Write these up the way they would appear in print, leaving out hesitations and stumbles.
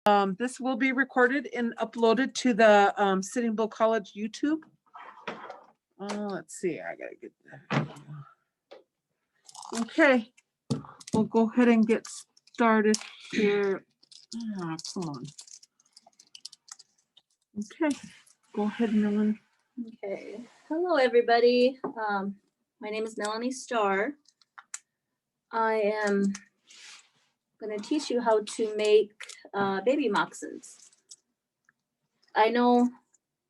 This will be recorded and uploaded to the Sitting Bull College YouTube. Let's see, I gotta get that. Okay, we'll go ahead and get started here. Come on. Okay, go ahead, Melanie. Okay, hello everybody. My name is Melanie Starr. I am going to teach you how to make baby moccasins. I know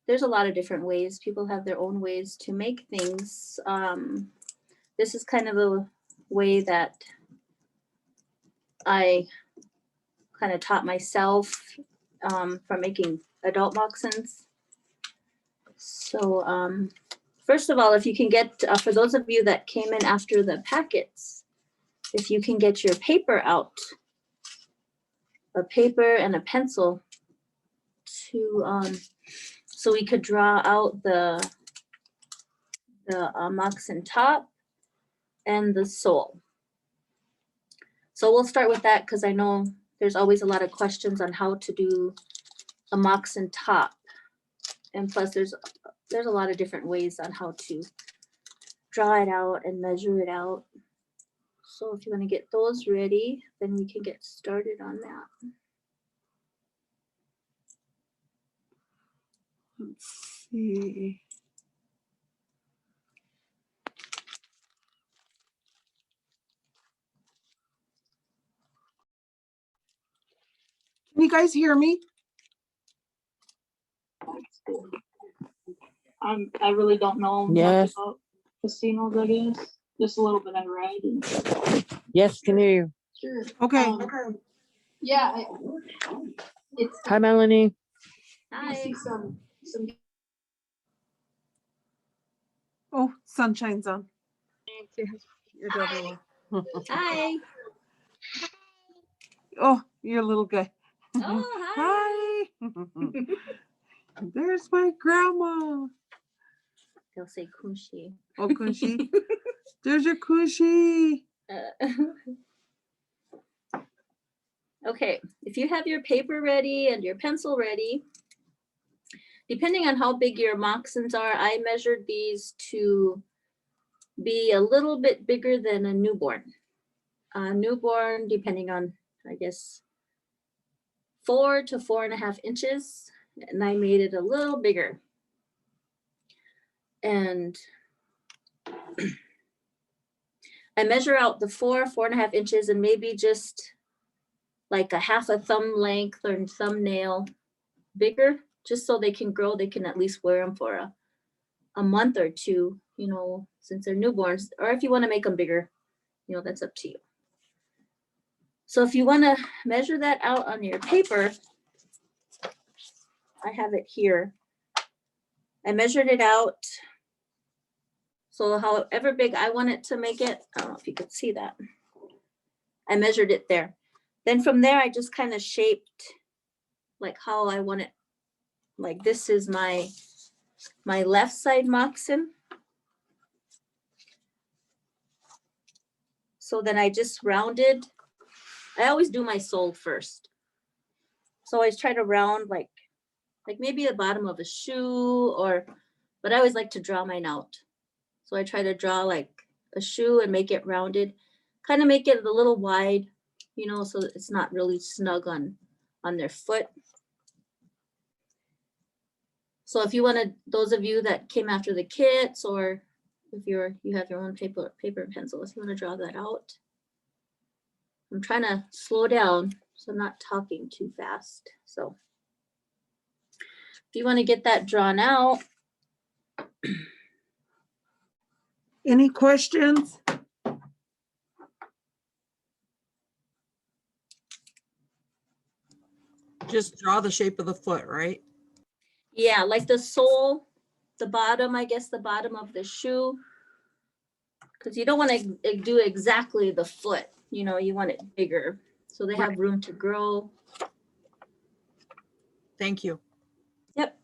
there's a lot of different ways. People have their own ways to make things. This is kind of a way that I kind of taught myself from making adult moccasins. So first of all, if you can get, for those of you that came in after the packets, if you can get your paper out, a paper and a pencil to, so we could draw out the moccasin top and the sole. So we'll start with that because I know there's always a lot of questions on how to do a moccasin top. And plus there's a lot of different ways on how to draw it out and measure it out. So if you want to get those ready, then we can get started on that. Let's see. Can you guys hear me? I really don't know Yes. much about casinos, I guess. Just a little bit I read. Yes, can hear you. Sure. Okay. Yeah. It's Hi, Melanie. I see some Oh, sunshine's on. Your daughter. Hi. Oh, you're a little guy. Oh, hi. Hi. There's my grandma. They'll say Kunshi. Oh, Kunshi. There's your Kunshi. Okay, if you have your paper ready and your pencil ready, depending on how big your moccasins are, I measured these to be a little bit bigger than a newborn. Newborn, depending on, I guess, 4 to 4.5 inches, and I made it a little bigger. And I measure out the 4.5 inches and maybe just like a half a thumb length or thumbnail bigger, just so they can grow. They can at least wear them for a month or two, you know, since they're newborns. Or if you want to make them bigger, you know, that's up to you. So if you want to measure that out on your paper, I have it here. I measured it out. So however big I want it to make it, I don't know if you could see that. I measured it there. Then from there, I just kind of shaped like how I want it. Like this is my left side moccasin. So then I just rounded. I always do my sole first. So I always try to round like maybe the bottom of a shoe but I always like to draw mine out. So I try to draw like a shoe and make it rounded, kind of make it a little wide, you know, so that it's not really snug on their foot. So if you want to, those of you that came after the kits, or if you have your own paper and pencil, if you want to draw that out. I'm trying to slow down so I'm not talking too fast. So if you want to get that drawn out. Any questions? Just draw the shape of the foot, right? Yeah, like the sole, the bottom, I guess the bottom of the shoe. Because you don't want to do exactly the foot, you know, you want it bigger. So they have room to grow. Thank you. Yep.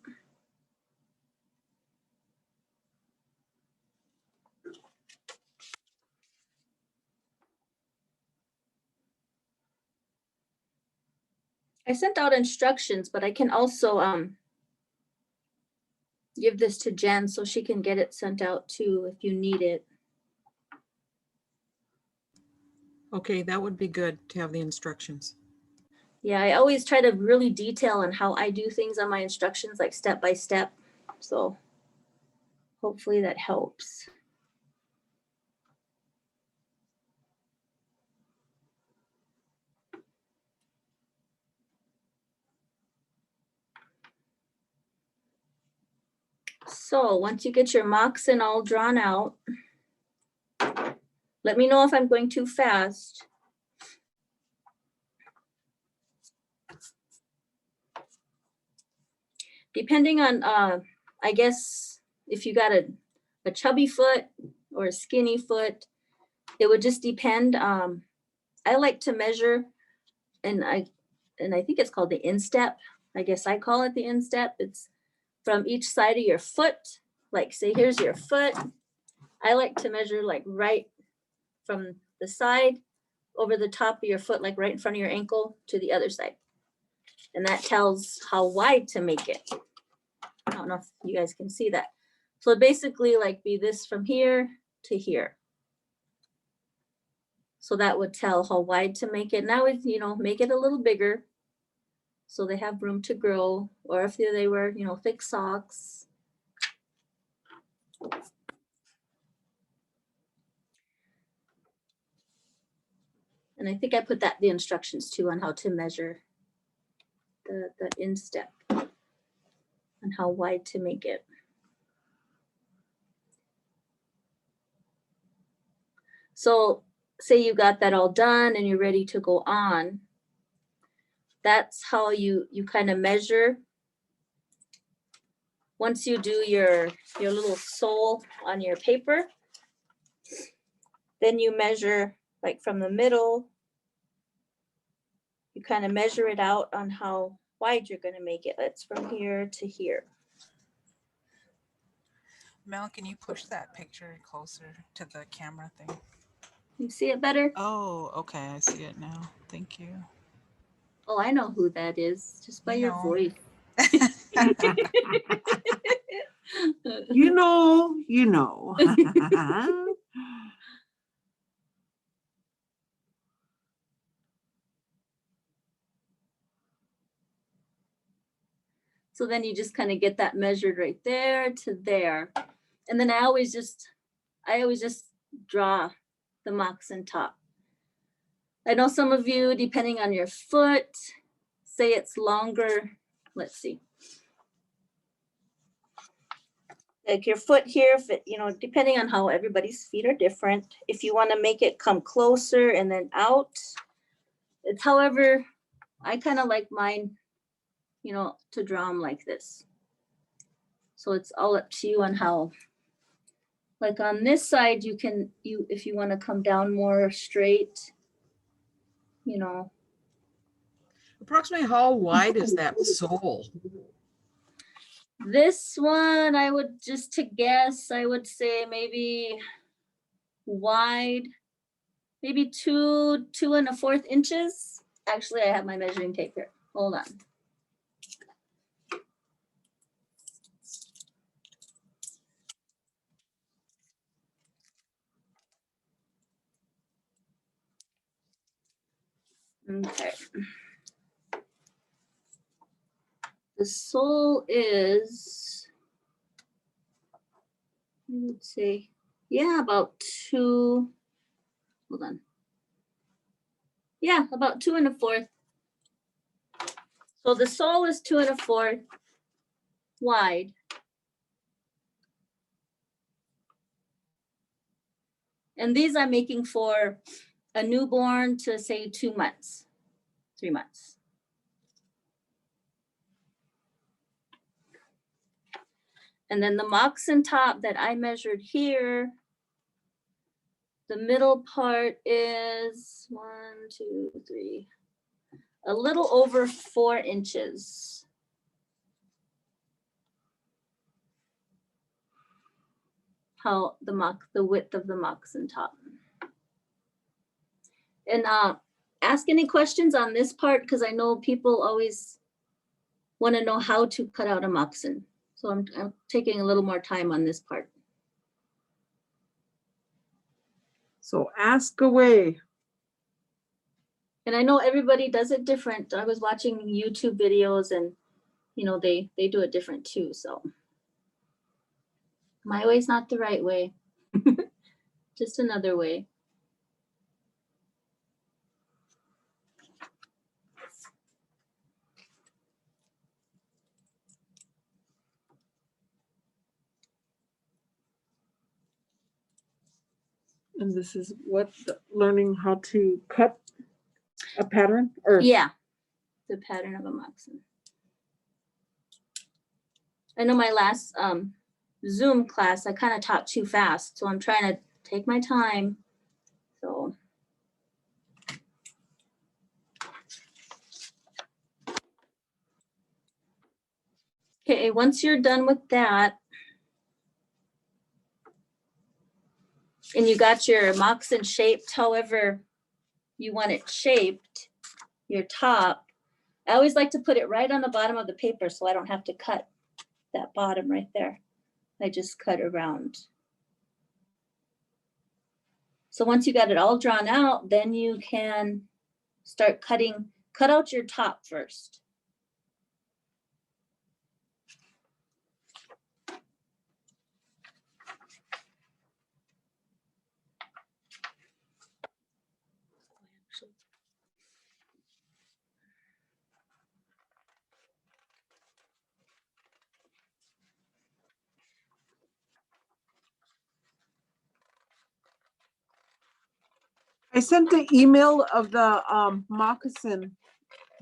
I sent out instructions, but I can also give this to Jen so she can get it sent out too if you need it. Okay, that would be good to have the instructions. Yeah, I always try to really detail on how I do things on my instructions, like step by step. So hopefully that helps. So once you get your moccasin all drawn out, let me know if I'm going too fast. Depending on, I guess, if you got a chubby foot or a skinny foot, it would just depend. I like to measure, and I think it's called the instep. I guess I call it the instep. It's from each side of your foot. Like say, here's your foot. I like to measure like right from the side over the top of your foot, like right in front of your ankle to the other side. And that tells how wide to make it. I don't know if you guys can see that. So basically like be this from here to here. So that would tell how wide to make it. Now it's, you know, make it a little bigger so they have room to grow, or if they wear, you know, thick socks. And I think I put the instructions too on how to measure the instep and how wide to make it. So say you got that all done and you're ready to go on. That's how you kind of measure. Once you do your little sole on your paper, then you measure like from the middle. You kind of measure it out on how wide you're going to make it. It's from here to here. Mel, can you push that picture closer to the camera thing? You see it better? Oh, okay. I see it now. Thank you. Oh, I know who that is just by your know. voice. You know, you know. So then you just kind of get that measured right there to there. And then I always just draw the moccasin top. I know some of you, depending on your foot, say it's longer. Let's see. Like your foot here, if it, you know, depending on how everybody's feet are different. If you want to make it come closer and then out, it's however, I kind of like mine, you know, to draw them like this. So it's all up to you on how, like on this side, you can, if you want to come down more straight, you know. Approximately how wide is that sole? This one, I would just to guess, I would say maybe wide, maybe 2 2¼ inches. Actually, I have my measuring tape here. Hold on. Okay. The sole is, I would say, yeah, about 2, hold on. Yeah, about 2 1/4. So the sole is 2 1/4 wide. And these I'm making for a newborn to say 2 months, 3 months. And then the moccasin top that I measured here, the middle part is 1, 2, 3, a little over 4 inches. How the width of the moccasin top. And ask any questions on this part because I know people always want to know how to cut out a moccasin. So I'm taking a little more time on this part. So ask away. And I know everybody does it different. I was watching YouTube videos and, you know, they do it different too. So my way's not the right way, just another way. And this is what, learning how to cut a pattern or? Yeah, the pattern of a moccasin. I know my last Zoom class, I kind of taught too fast. So I'm trying to take my time. So. Okay, once you're done with that, and you got your moccasin shaped however you want it shaped, your top, I always like to put it right on the bottom of the paper so I don't have to cut that bottom right there. I just cut around. So once you got it all drawn out, then you can start cut out your top first. I sent the email of the moccasin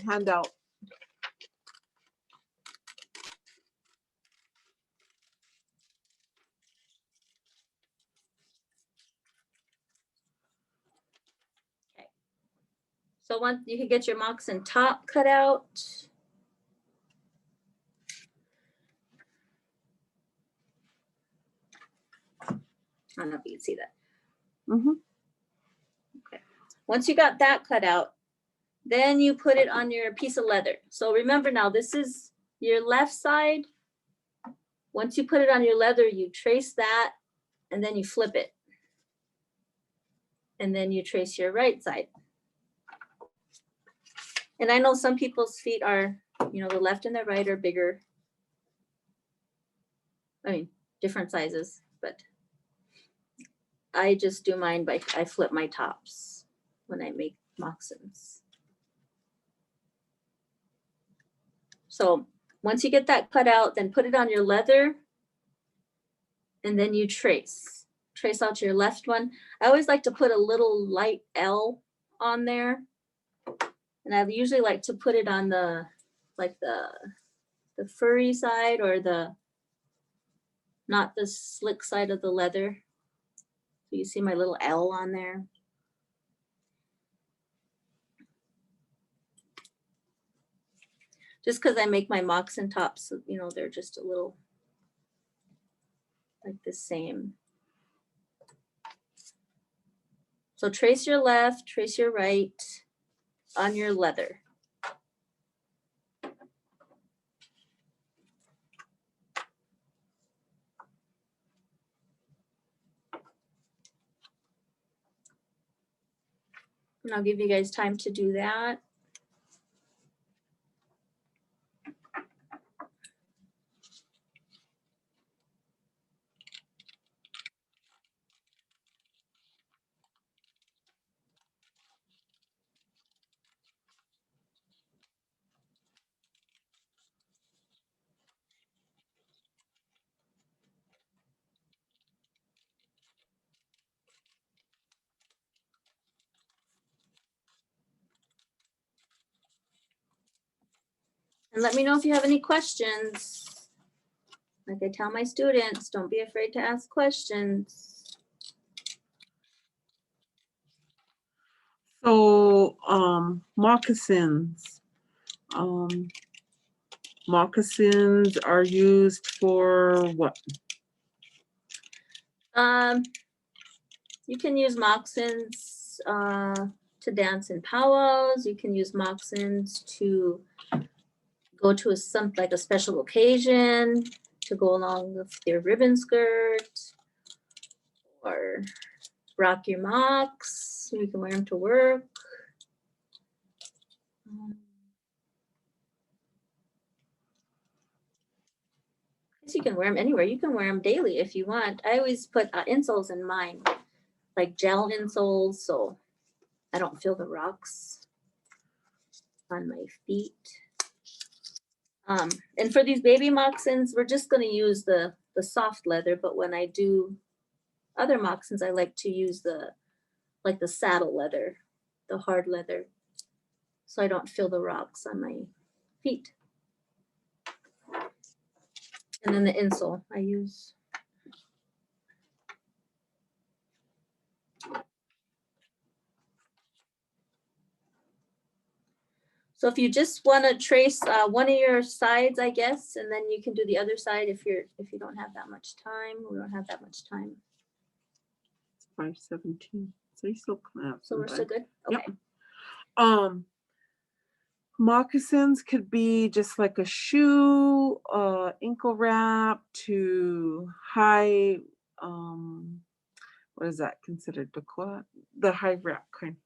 handout. So once you can get your moccasin top cut out. I don't know if you can see that. Mm-hmm. Okay. Once you got that cut out, then you put it on your piece of leather. So remember now, this is your left side. Once you put it on your leather, you trace that and then you flip it. And then you trace your right side. And I know some people's feet are, you know, the left and the right are bigger. I mean, different sizes, but I just do mine by, I flip my tops when I make moccasins. So once you get that cut out, then put it on your leather and then you trace out your left one. I always like to put a little light L on there. And I usually like to put it on the, like the furry side or not the slick side of the leather. So you see my little L on there. Just because I make my moccasin tops, you know, they're just a little like the same. So trace your left, trace your right on your leather. And I'll give you guys time to do that. And let me know if you have any questions. Like I tell my students, don't be afraid to ask questions. So moccasins. Moccasins are used for what? You can use moccasins to to dance in powwows. You can use moccasins to go to like a special occasion, to go along with your ribbon skirt, or rock your mocks. You can wear them to work. I guess you can wear them anywhere. You can wear them daily if you want. I always put insoles in mine, like gel insoles, so I don't feel the rocks on my feet. And for these baby moccasins, we're just going to use the soft leather, but when I do other moccasins, I like to use the saddle leather, the hard leather, so I don't feel the rocks on my feet. And then the insole I use. So if you just want to trace one of your sides, I guess, and then you can do the other side if you don't have that much time. We don't have that much time. It's 5:17. So you still have So some we're time. still good? Yep. Okay. Moccasins could be just like a shoe, ankle wrap to high, what is that considered? The high wrap kind.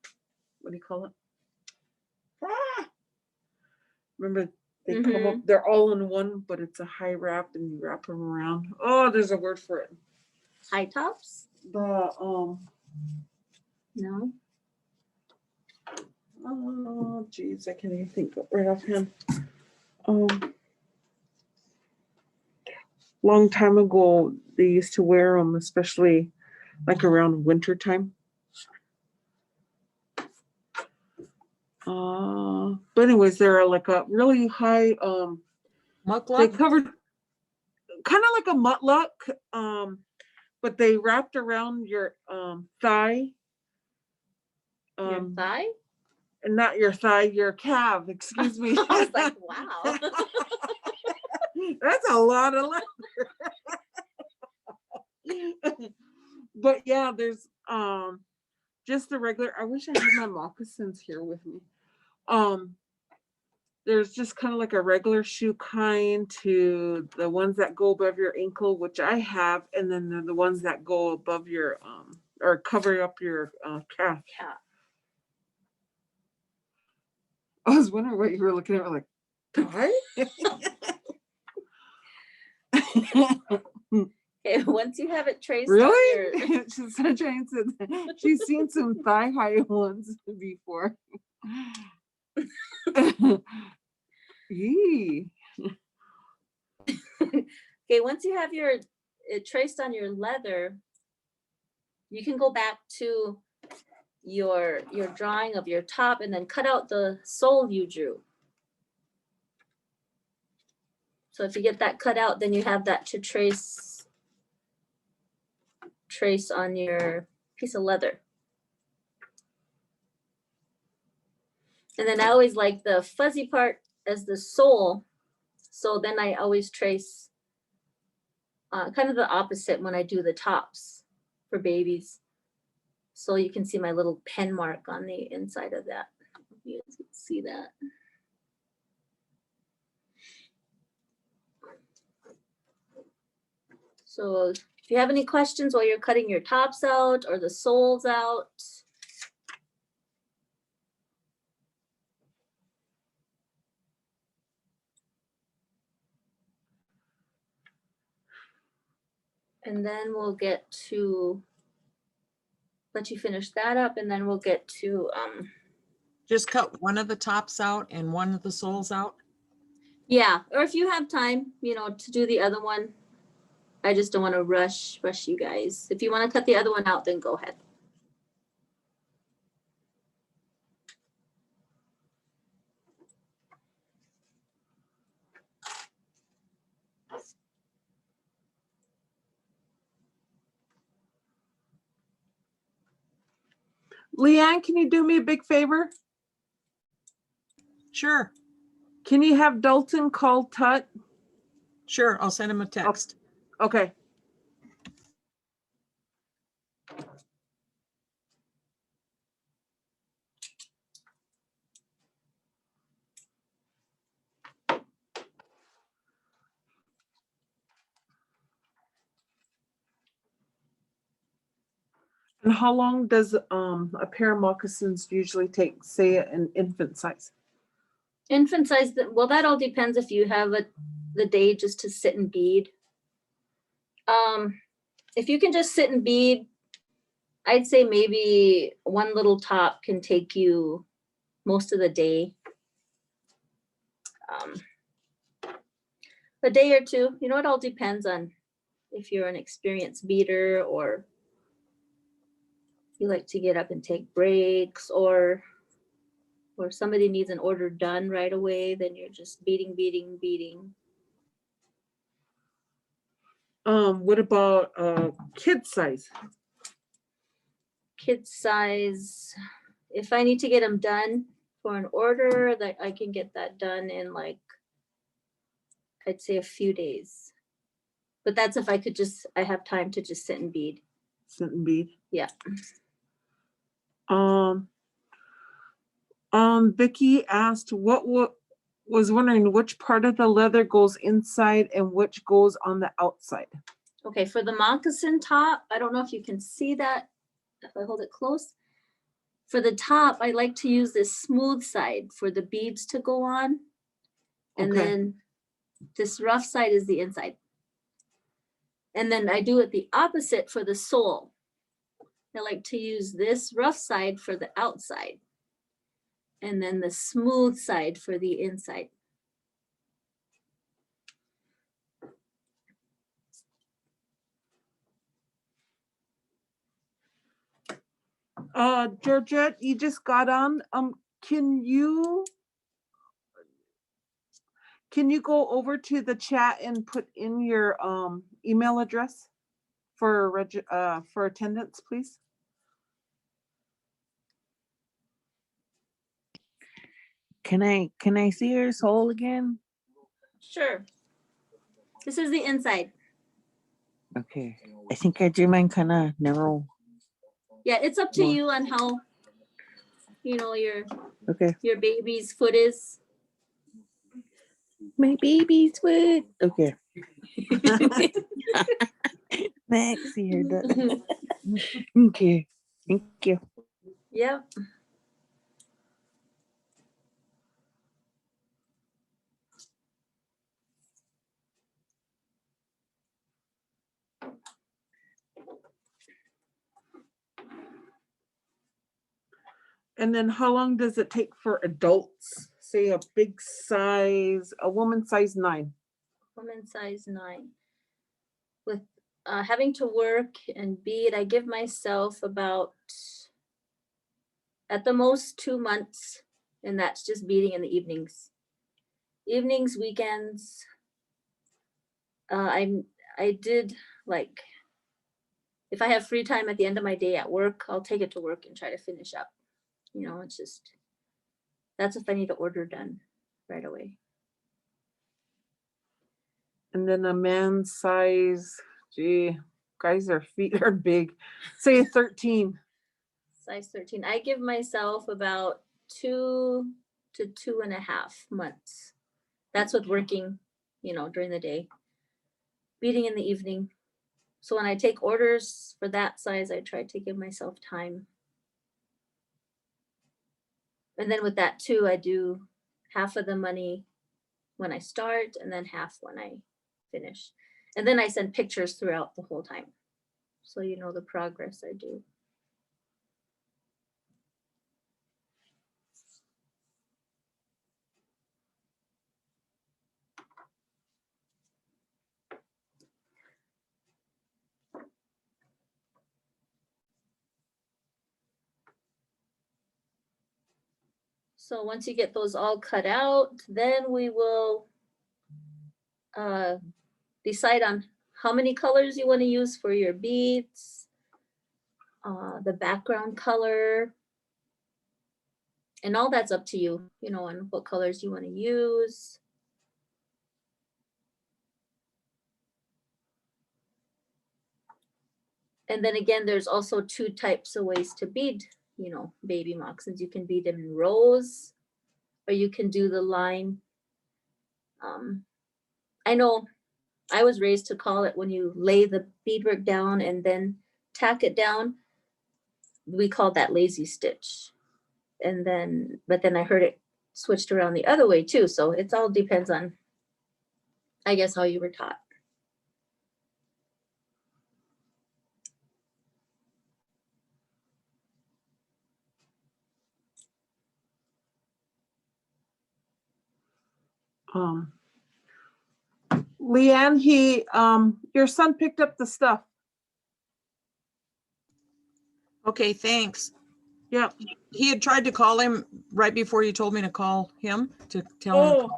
What do you call it? Remember, they come up, they're all in one, but it's a high wrap and you wrap them around. Oh, there's a word for it. High tops? The, No. oh, geez, I can't even think right offhand. Long time ago, they used to wear them, especially like around winter time. But anyways, they're like a really high, they Muckluck? covered kind of like a mutluck, but they wrapped around your thigh. Your thigh? Not your thigh, your calf, excuse me. I was like, wow. That's a lot of leather. But yeah, there's just the regular. I wish I had my moccasins here with me. There's just kind of like a regular shoe kind to the ones that go above your ankle, which I have, and then the ones that go above your or cover up your calf. Yeah. I was wondering what you were looking at, like, tie? Okay, once you have it traced on Really? your Sunshine said she's seen some thigh high ones before. Yee. okay, once you have it traced on your leather, you can go back to your drawing of your top and then cut out the sole you drew. So if you get that cut out, then you have that to trace on your piece of leather. And then I always like the fuzzy part as the sole. So then I always trace kind of the opposite when I do the tops for babies. So you can see my little pen mark on the inside of that. You guys can see that. So if you have any questions while you're cutting your tops out or the soles out, and then we'll get to let you finish that up, and then we'll get to Just cut one of the tops out and one of the soles out? yeah, or if you have time, you know, to do the other one. I just don't want to rush you guys. If you want to cut the other one out, then go ahead. Leanne, can you do me a big favor? Sure, Can you have Dalton call Tut? sure. I'll send him a text. Okay. And how long does a pair of moccasins usually take, say, an infant size? Infant size, well, that all depends if you have the day just to sit and bead. If you can just sit and bead, I'd say maybe one little top can take you most of the day. A day or two, you know, it all depends on if you're an experienced beader or you like to get up and take breaks, or somebody needs an order done right away, then you're just beating. What about kid size? Kid size, if I need to get them done for an order, that I can get that done in, like, I'd say a few days. But that's if I have time to just sit and bead. Sit and bead. Yeah. Vicky asked what was wondering which part of the leather goes inside and which goes on the outside. Okay, for the moccasin top, I don't know if you can see that if I hold it close. For the top, I like to use this smooth side for the beads to go on. And Okay. then this rough side is the inside. And then I do it the opposite for the sole. I like to use this rough side for the outside. And then the smooth side for the inside. Georgette, you just got on. Can you go over to the chat and put in your email address for attendance, please? Can I see your soul again? Sure. This is the inside. Okay. I think I drew mine kind of narrow. Yeah, it's up to More. you on how, you know, your Okay. baby's foot is. My baby's foot. Okay. Max here. Okay. Thank you. Yep. And then how long does it take for adults? Say a big size, a woman size 9. Woman size 9. With having to work and bead, I give myself about, at the most, 2 months, and that's just beading in the evenings. Evenings, weekends. I did, like, if I have free time at the end of my day at work, I'll take it to work and try to finish up. You know, it's just, that's if I need to order done right away. And then a man size, gee, guys, their feet are big. Say 13. Size 13. I give myself about 2 to 2.5 months. That's with working, you know, during the day. Beading in the evening. So when I take orders for that size, I try to give myself time. And then with that too, I do half of the money when I start and then half when I finish. And then I send pictures throughout the whole time. So you know the progress I do. So once you get those all cut out, then we will decide on how many colors you want to use for your beads, the background color, and all that's up to you, you know, and what colors you want to use. And then again, there's also 2 types of ways to bead, you know, baby moccasins. You can bead them in rows, or you can do the line. I know I was raised to call it when you lay the beadwork down and then tack it down. we called that lazy stitch. And then, but then I heard it switched around the other way too. So it all depends on, I guess, how you were taught. Leanne, your son picked up the stuff. Okay, thanks. Yep. He had tried to call him right before you told me to call him to tell him,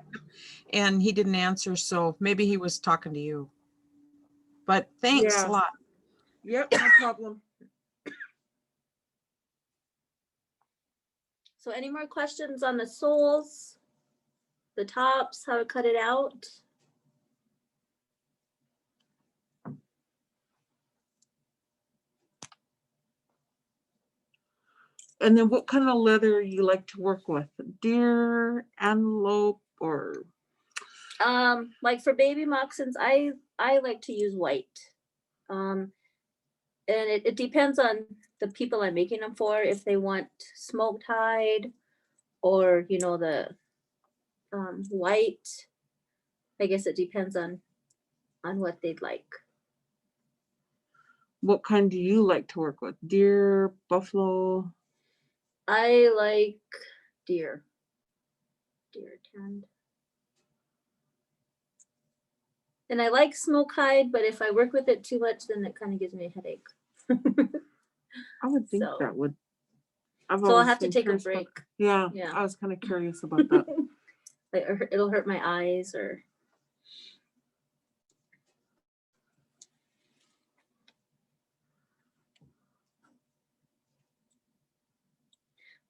and he didn't answer, so maybe he was talking to you. But thanks Yeah. a lot. Yep, no problem. So any more questions on the soles, the tops, how to cut it out? And then what kind of leather you like to work with? Deer, antelope, or? Like for baby moccasins, I like to use white. And it depends on the people I'm making them for, if they want smoked hide or, you know, the white. I guess it depends on what they'd like. What kind do you like to work with? Deer, buffalo? I like deer tanned. And I like smoke hide, but if I work with it too much, then it kind of gives me a headache. I would think So- that would. I've So I'll always have to been take a curious about- break. Yeah, Yeah. I was kind of curious about that. Like, or it'll hurt my eyes or.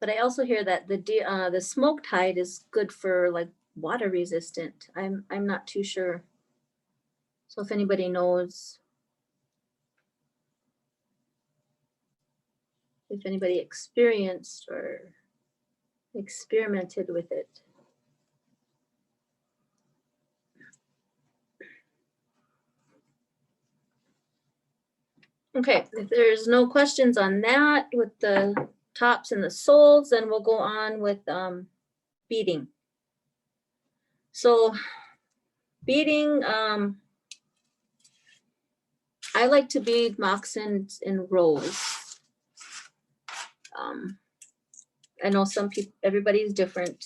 But I also hear that the smoked hide is good for like water resistant. I'm not too sure. So if anybody knows, if anybody experienced or experimented with it. Okay, if there's no questions on that with the tops and the soles, then we'll go on with beading. So beading, I like to bead moccasins in rows. I know some people, everybody's different.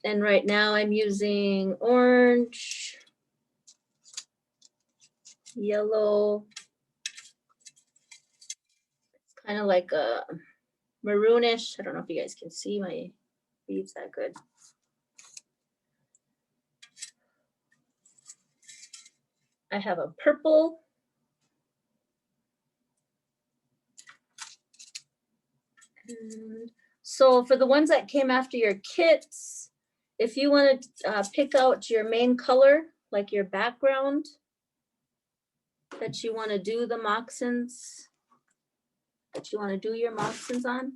And right now I'm using orange, yellow. It's kind of like a maroonish. I don't know if you guys can see my beads that good. I have a purple. And so for the ones that came after your kits, if you want to pick out your main color, like your background that you want to do the moccasins, that you want to do your moccasins on.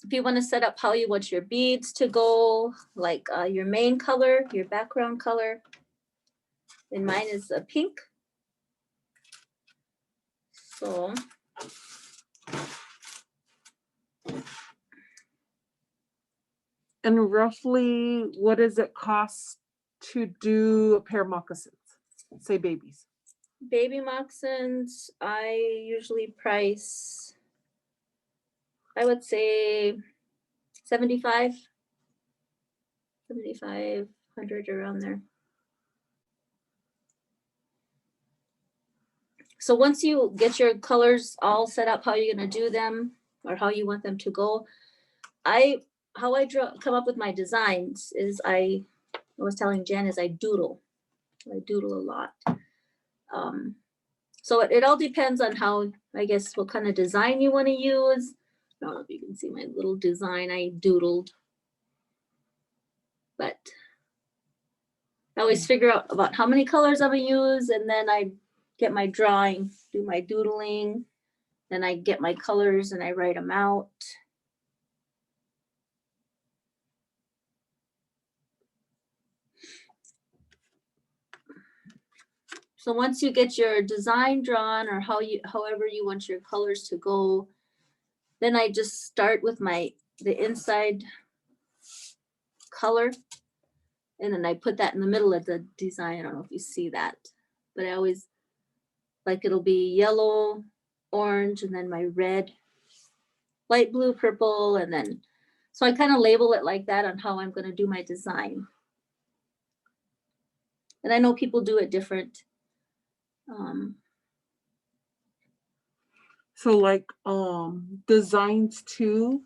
If you want to set up how you want your beads to go, like your main color, your background color, and mine is a pink. So And roughly, what does it cost to do a pair of moccasins? Say babies. baby moccasins, I usually price, I would say 7,500 around there. So once you get your colors all set up, how you're gonna do them or how you want them to go, how I come up with my designs is I was telling Jen is I doodle a lot. So it all depends on how, I guess, what kind of design you want to use. I don't know if you can see my little design I doodled, but I always figure out about how many colors I'm gonna use, and then I get my drawing, do my doodling, then I get my colors and I write them out. So once you get your design drawn, or however you want your colors to go, then I just start with the inside color, and then I put that in the middle of the design. I don't know if you see that, but I always, like, it'll be yellow, orange, and then my red, light blue, purple, and then, so I kind of label it like that on how I'm going to do my design. And I know people do it different. So like designs too.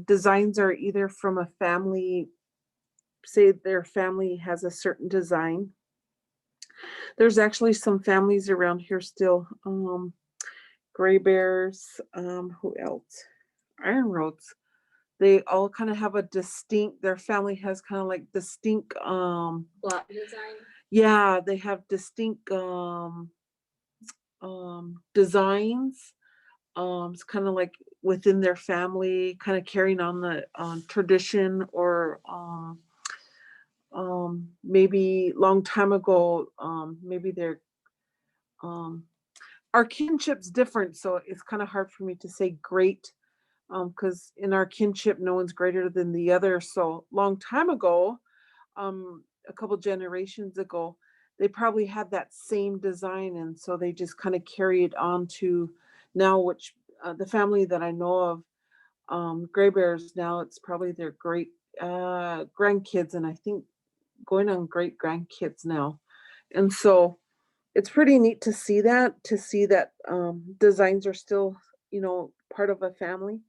Designs are either from a family, say their family has a certain design. There's actually some families around here still. Gray Bears, who else? Iron Roads. They all kind of have a distinct, their family has kind of like distinct Block design. yeah, they have distinct designs. It's kind of like within their family, kind of carrying on the tradition, or maybe long time ago, maybe they're our kinship's different, so it's kind of hard for me to say great, because in our kinship no one's greater than the other. So long time ago, a couple generations ago, they probably had that same design, and so they just kind of carry it on to now, which the family that I know of, Gray Bears, now it's probably their great grandkids, and I think going on great grandkids now. And so it's pretty neat to see that, designs are still, part of a family.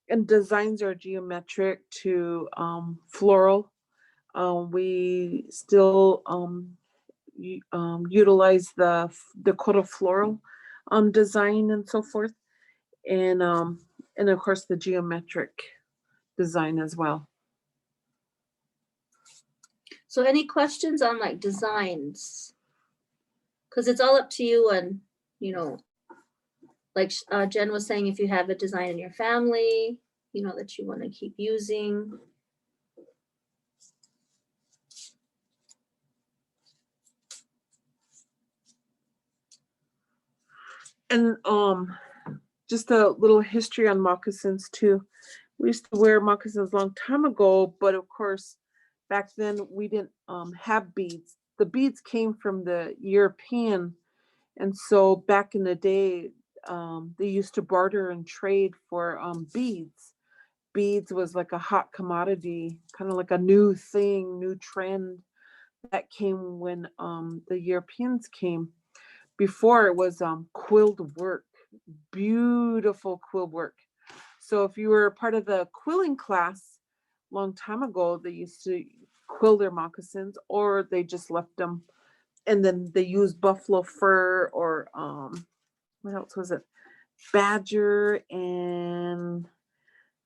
And designs are geometric to floral. We still utilize the Dakota floral design and so forth, and of course the geometric design as well. So any questions on like designs? Because it's all up to you, and like Jen was saying, if you have a design in your family, that you want to keep using. And just a little history on moccasins too. We used to wear moccasins a long time ago, but of course, back then we didn't have beads. The beads came from the European, and so back in the day, they used to barter and trade for beads. Beads was like a hot commodity, kind of like a new thing, new trend that came when the Europeans came. Before it was quilled work, beautiful quill work. So if you were part of the quilling class long time ago, they used to quill their moccasins, or they just left them, and then they used buffalo fur, or what else was it? Badger, and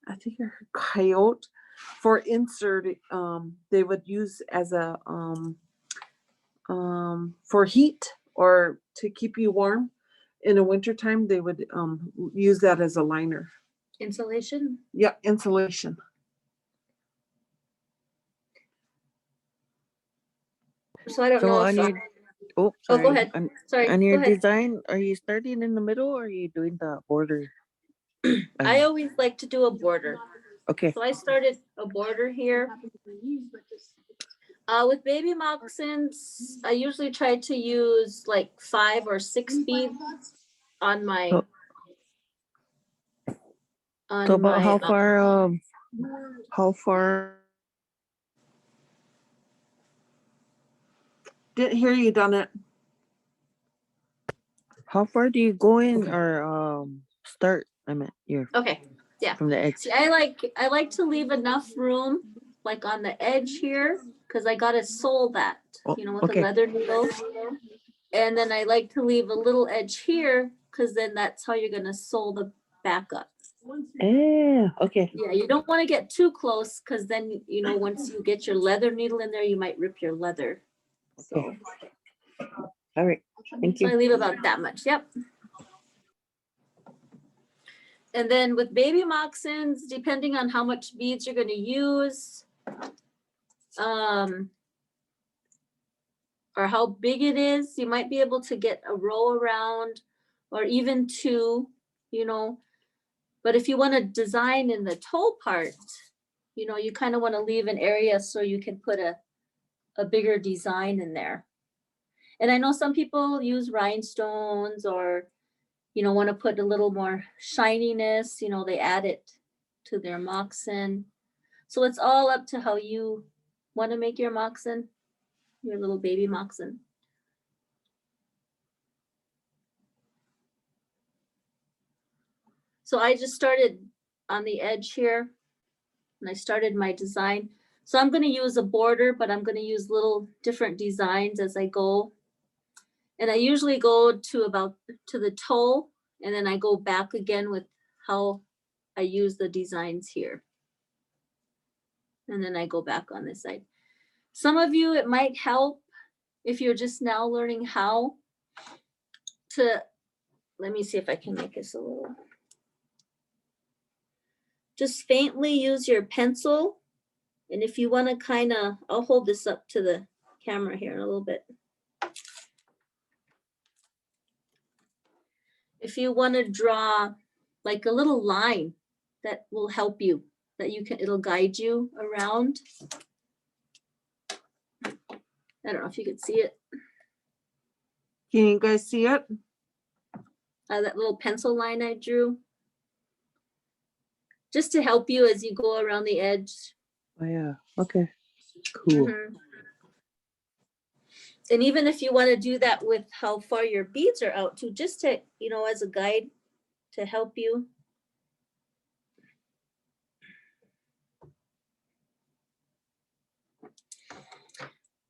I think I heard coyote for insert. They would use as a for heat or to keep you warm in the wintertime. They would use that as a liner. Insulation. Yeah, insulation. So I don't So know on if. your, Oh, sorry. go ahead. On Go your ahead. design, are you starting in the middle, or are you doing the border? I always like to do a border. Okay. So I started a border here. With baby moccasins, I usually try to use like 5 or 6 beads on my. So- So about how far? Didn't hear you, done it. How far do you go in, or start? I meant Okay, yeah. from the edge. See, I like to leave enough room, like on the edge here, because I gotta sole that, Oh, with okay. a leather needle. And then I like to leave a little edge here, because then that's how you're gonna sole the back up. Okay. Yeah, you don't want to get too close because then, you know, once you get your leather needle in there, you might rip your leather. So, Okay. All right. Thank so I you. leave about that much. Yep. And then with baby moccasins, depending on how much beads you're going to use, or how big it is, you might be able to get a row around or even two, you know. But if you want to design in the toe part, you know, you kind of want to leave an area so you can put a bigger design in there. And I know some people use rhinestones or, you know, want to put a little more shininess, you know, they add it to their moccasin. So it's all up to how you want to make your moccasin, your little baby moccasin. So I just started on the edge here and I started my design. So I'm going to use a border, but I'm going to use little different designs as I go. And I usually go to about to the toe and then I go back again with how I use the designs here. And then I go back on this side. Some of you, it might help if you're just now learning how to, let me see if I can make this a little. Just faintly use your pencil. And if you want to kind of, I'll hold this up to the camera here in a little bit. If you want to draw like a little line that will help you, that you can, it'll guide you around. I don't know if you could see it. Can you guys see it? That little pencil line I drew. Just to help you as you go around the edge. Oh, yeah. Okay. Cool. Mhm. And even if you want to do that with how far your beads are out too, just to, you know, as a guide to help you.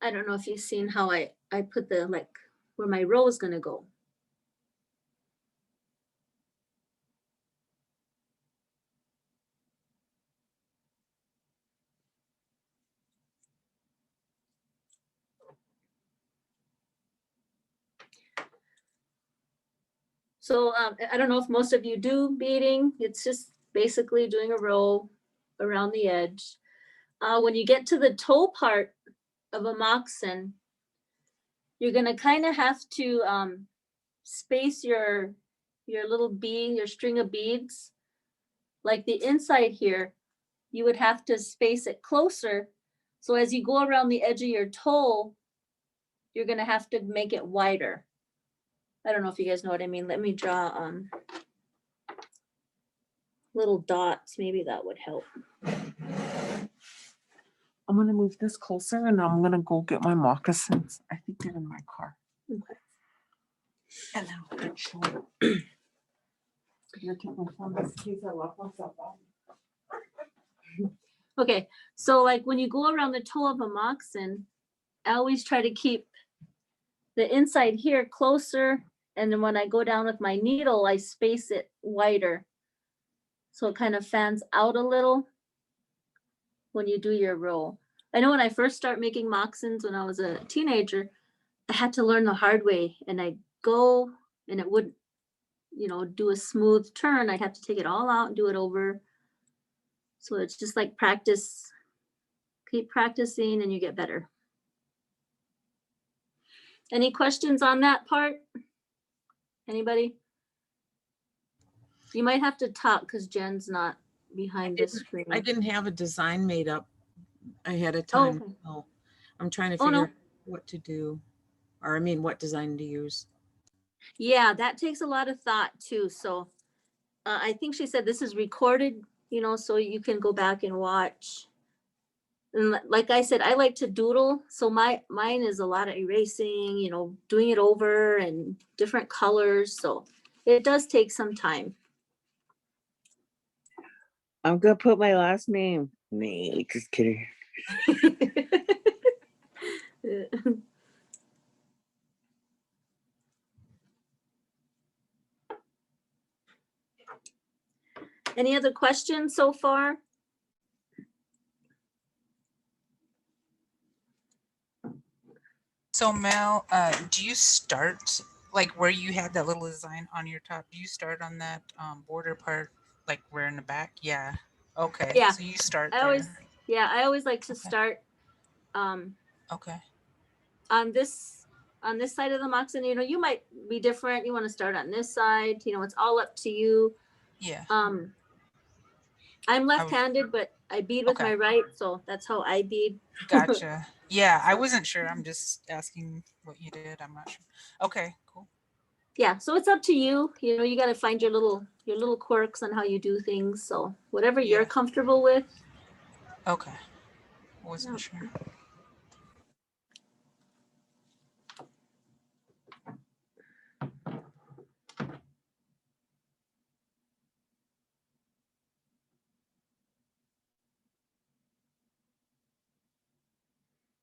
I don't know if you've seen how I put the, like, where my row is going to go. So I don't know if most of you do beading. It's just basically doing a row around the edge. When you get to the toe part of a moccasin, you're going to kind of have to space your little bead, your string of beads. Like the inside here, you would have to space it closer. So as you go around the edge of your toe, you're going to have to make it wider. I don't know if you guys know what I mean. Let me draw little dots. Maybe that would help. I'm gonna move this closer and I'm gonna go get my moccasins. I think they're in my car. Okay. And then I can show you. You're taking from this case I left myself out. Okay, so like when you go around the toe of a moccasin, I always try to keep the inside here closer. And then when I go down with my needle, I space it wider. So it kind of fans out a little when you do your row. I know when I first started making moccasins when I was a teenager, I had to learn the hard way and I'd go and it wouldn't, you know, do a smooth turn. I'd have to take it all out and do it over. So it's just like practice, keep practicing and you get better. Any questions on that part? Anybody? You might have to talk because Jen's not behind the screen. I didn't have a design made up ahead of Oh, time. okay. So I'm trying to Oh, figure no. out what to do, or I mean, what design to use. Yeah, that takes a lot of thought too. So I think she said this is recorded, you know, so you can go back and watch. And like I said, I like to doodle. So mine is a lot of erasing, you know, doing it over and different colors. So it does take some time. I'm gonna put my last name. Nee, just kidding. Any other questions so far? So Mel, do you start like where you had that little design on your top? Do you start on that border part, like where in the back? Yeah. Okay. Yeah. So you start I always, there. yeah, I always like to Okay. start Okay. on this side of the moccasin. You know, you might be different. You want to start on this side. You know, it's all up to you. Yeah. I'm I was left-handed, but I bead with okay. my right, so that's how I bead. Gotcha. Yeah, I So wasn't sure. I'm just asking what you did. I'm not sure. Okay, cool. yeah, so it's up to you. You know, you got to find your little quirks on how you do things. So whatever you're Yeah. comfortable with. Okay. Yeah. Wasn't sure.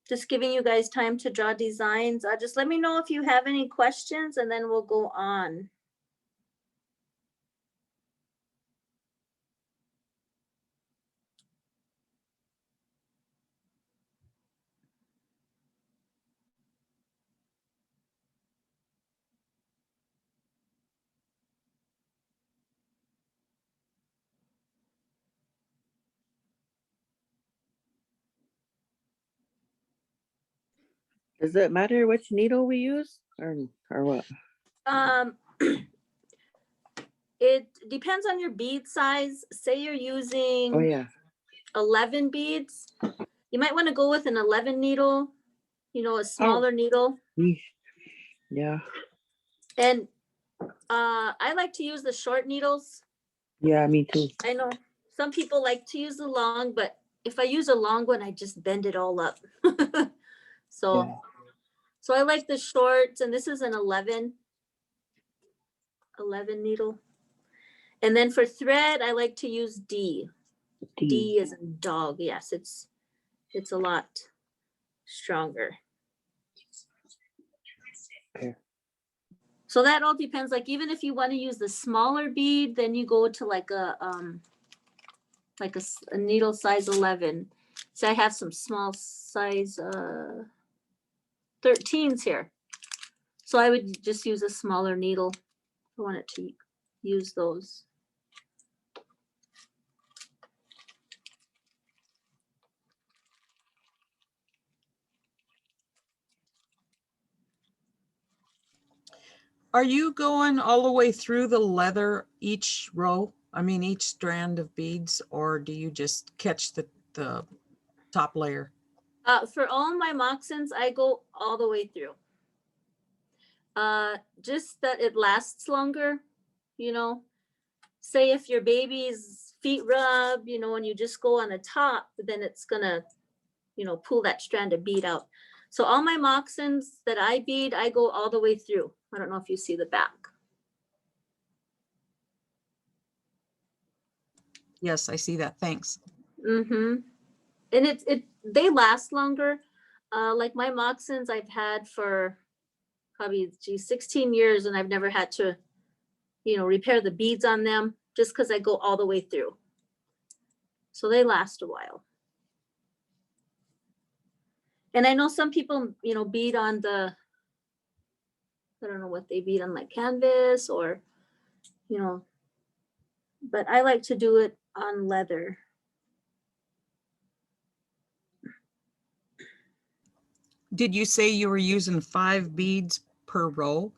Just giving you guys time to draw designs. Just let me know if you have any questions, and then we'll go on. Does it matter which needle we use or what? Um, it depends on your bead size. Say you're Oh using yeah. 11 beads, you might want to go with an 11 needle, you know, a Oh, smaller needle. yeesh. Yeah. And I like to use the short needles. Yeah, me too. I know some people like to use the long, but if I use a long one, I just bend it all up. So, Yeah. so I like the shorts, and this is an 11 needle. And then for thread, I like to use D. D. D is in dog. Yes, it's a lot stronger. Okay. So that all depends. Like even if you want to use the smaller bead, then you go to like a needle size 11. So I have some small size 13s here. So I would just use a smaller needle if I wanted to use those. Are you going all the way through the leather each row? I mean, each strand of beads, or do you just catch the top layer? For all my moccasins, I go all the way through. Just that it lasts longer, you know. Say if your baby's feet rub, you know, and you just go on the top, then it's gonna, you know, pull that strand of bead out. So all my moccasins that I bead, I go all the way through. I don't know if you see the back. Yes, I see that. Thanks. Mm-hmm. And they last longer. Like my moccasins I've had for probably 16 years, and I've never had to, you know, repair the beads on them just because I go all the way through. So they last a while. And I know some people, you know, bead on the, I don't know what they bead on, like canvas or, you know, but I like to do it on leather. Did you say you were using 5 beads per row?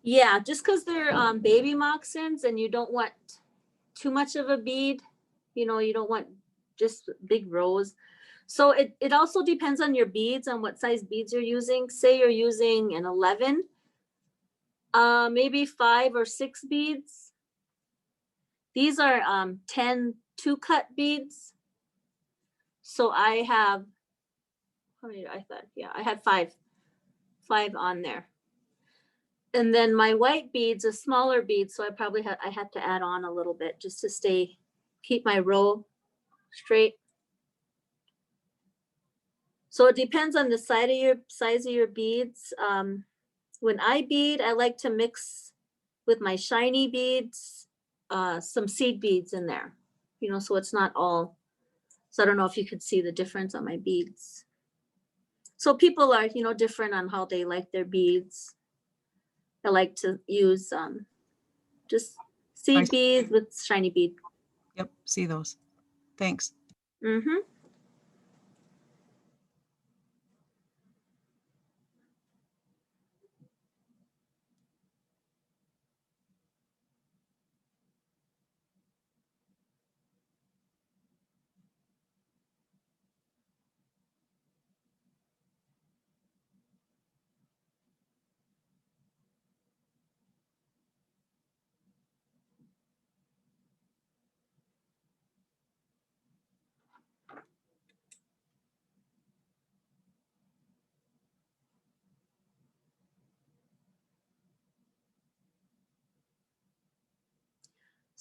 Yeah, just because they're baby moccasins and you don't want too much of a bead, you know, you don't want just big rows. So it also depends on your beads, on what size beads you're using. Say you're using an 11, maybe 5 or 6 beads. These are 10 2-cut beads. So I have, how many I thought? Yeah, I had 5 on there. And then my white beads, a smaller bead, so I had to add on a little bit just to keep my row straight. So it depends on the size of your beads. When I bead, I like to mix with my shiny beads some seed beads in there, you know, so it's not all, so I don't know if you could see the difference on my beads. So people are, you know, different on how they like their beads. I like to use just seed Nice. beads with shiny bead. Yep, see those. Thanks. Mm-hmm.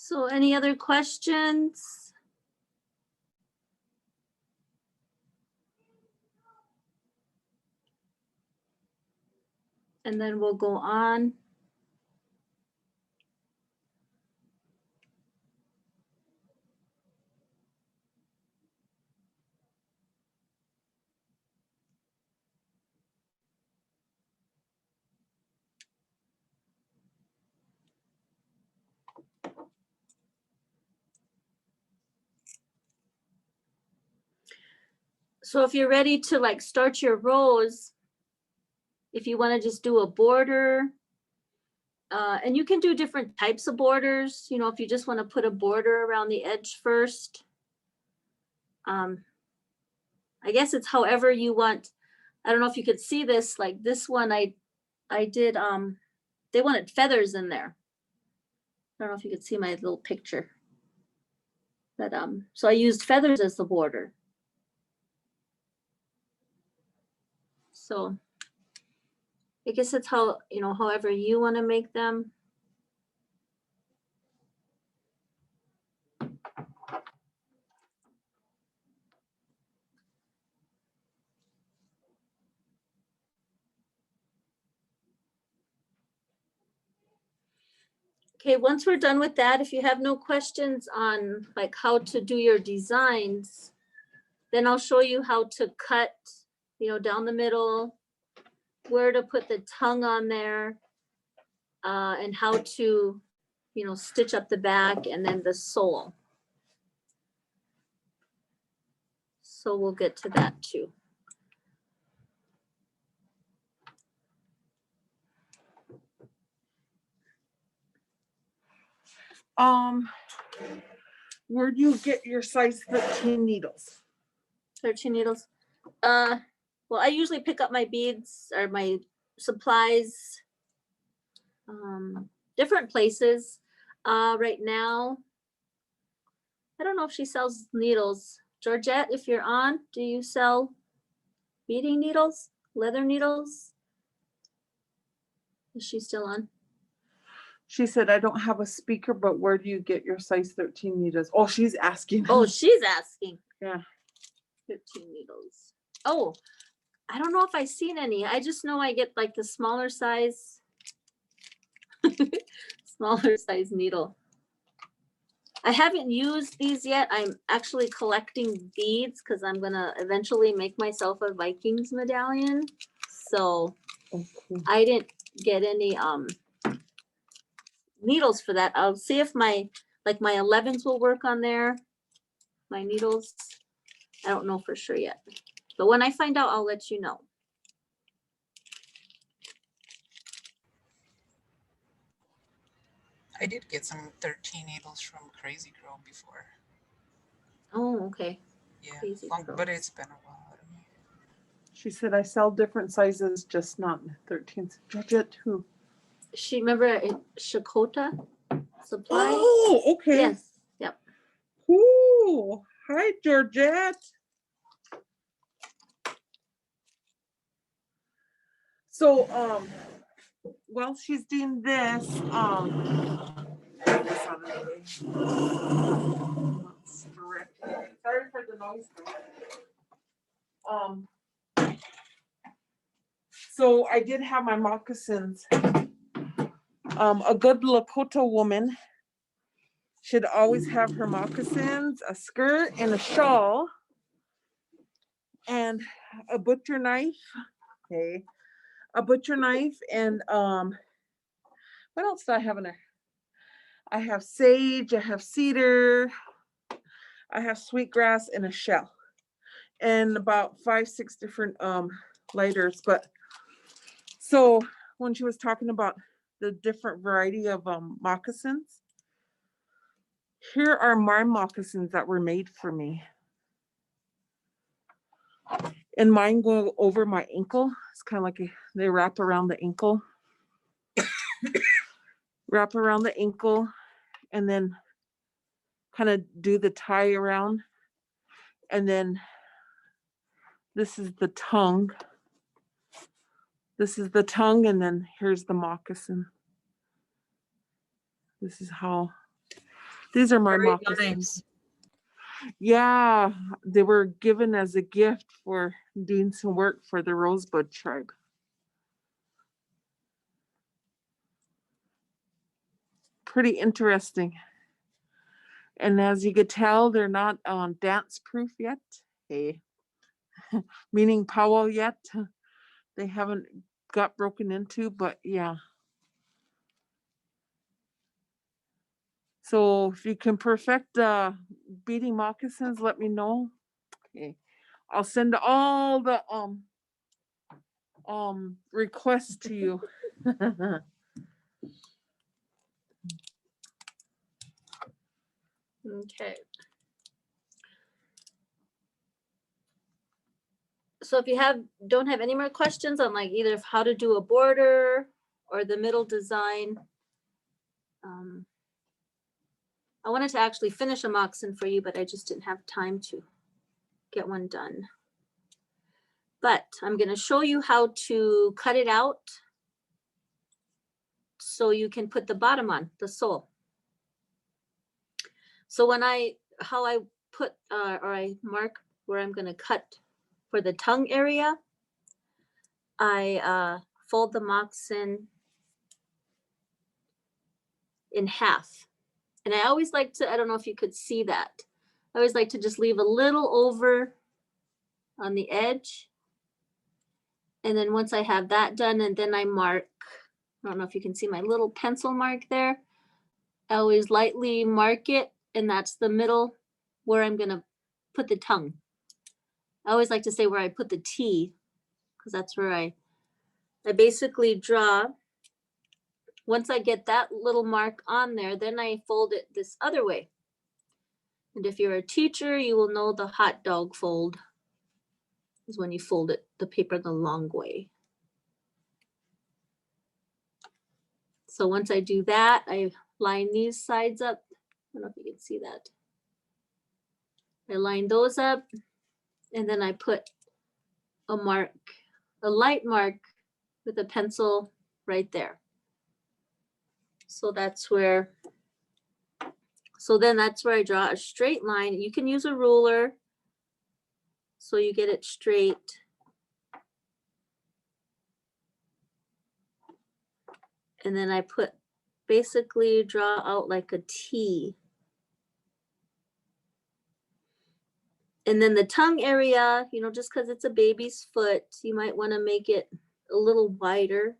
So any other questions? And then we'll go on. So if you're ready to like start your rows, if you want to just do a border, and you can do different types of borders, you know, if you just want to put a border around the edge first. I guess it's however you want. I don't know if you could see this, like this one I did, they wanted feathers in there. I don't know if you could see my little picture. But so I used feathers as the border. So I guess it's how, you know, however you want to make them. Okay, once we're done with that, if you have no questions on like how to do your designs, then I'll show you how to cut, you know, down the middle, where to put the tongue on there, and how to, you know, stitch up the back and then the sole. So we'll get to that too. Where do you get your size 13 needles? 13 needles. Well, I usually pick up my beads or my supplies, different places. Right now, I don't know if she sells needles. Georgette, if you're on, do you sell beading needles, leather needles? Is she still on? She said, I don't have a speaker, but where do you get your size 13 needles? Oh, she's asking. Oh, she's asking. Yeah. 13 needles. Oh, I don't know if I've seen any. I just know I get like the smaller size, smaller size needle. I haven't used these yet. I'm actually collecting beads because I'm gonna eventually make myself a Vikings medallion. So Okay. I didn't get any needles for that. I'll see if my 11s will work on there. My needles. I don't know for sure yet. But when I find out, I'll let you know. I did get some 13 needles from Crazy Girl before. Oh, okay. Yeah, Crazy Girl. but it's been a while. She said, I sell different sizes, just not 13. Georgette, who? She remember Shakota Supply? Oh, okay. Yes. Yep. Ooh, hi, Georgette. So, while she's doing this, sorry for the noise. So I did have my moccasins. A good Lakota woman She'd always have her moccasins, a skirt, and a shawl, and a butcher knife. Okay, a butcher knife, and what else do I have in there? I have sage, I have cedar, I have sweetgrass, and a shell, and about 5-6 different lighters. But so when she was talking about the different variety of moccasins, here are my moccasins that were made for me. And mine go over my ankle. It's kind of like they wrap around the ankle. Wrap around the ankle and then kind of do the tie around. And then this is the tongue. This is the tongue, and then here's the moccasin. This is how, these are my Very moccasins. nice. Yeah, they were given as a gift for doing some work for the Rosebud tribe. Pretty interesting. And as you could tell, they're not dance proof yet. Hey, meaning powwow yet. They haven't got broken into, but yeah. So if you can perfect beading moccasins, let me know. Okay. I'll send all the requests to you. Okay. So if you don't have any more questions on like either how to do a border or the middle design, I wanted to actually finish a moccasin for you, but I just didn't have time to get one done. But I'm going to show you how to cut it out so you can put the bottom on, the sole. So how I put or I mark where I'm going to cut for the tongue area, I fold the moccasin in half. And I always like to, I don't know if you could see that. I always like to just leave a little over on the edge. And then once I have that done, and then I mark, I don't know if you can see my little pencil mark there. I always lightly mark it, and that's the middle where I'm gonna put the tongue. I always like to say where I put the T, because that's where I basically draw. Once I get that little mark on there, then I fold it this other way. And if you're a teacher, you will know the hot dog fold is when you fold it, the paper the long way. So once I do that, I line these sides up. I don't know if you can see that. I line those up, and then I put a mark, a light mark with a pencil right there. So that's where, that's where I draw a straight line. You can use a ruler so you get it straight. And then I basically draw out like a T. And then the tongue area, you know, just because it's a baby's foot, you might want to make it a little wider,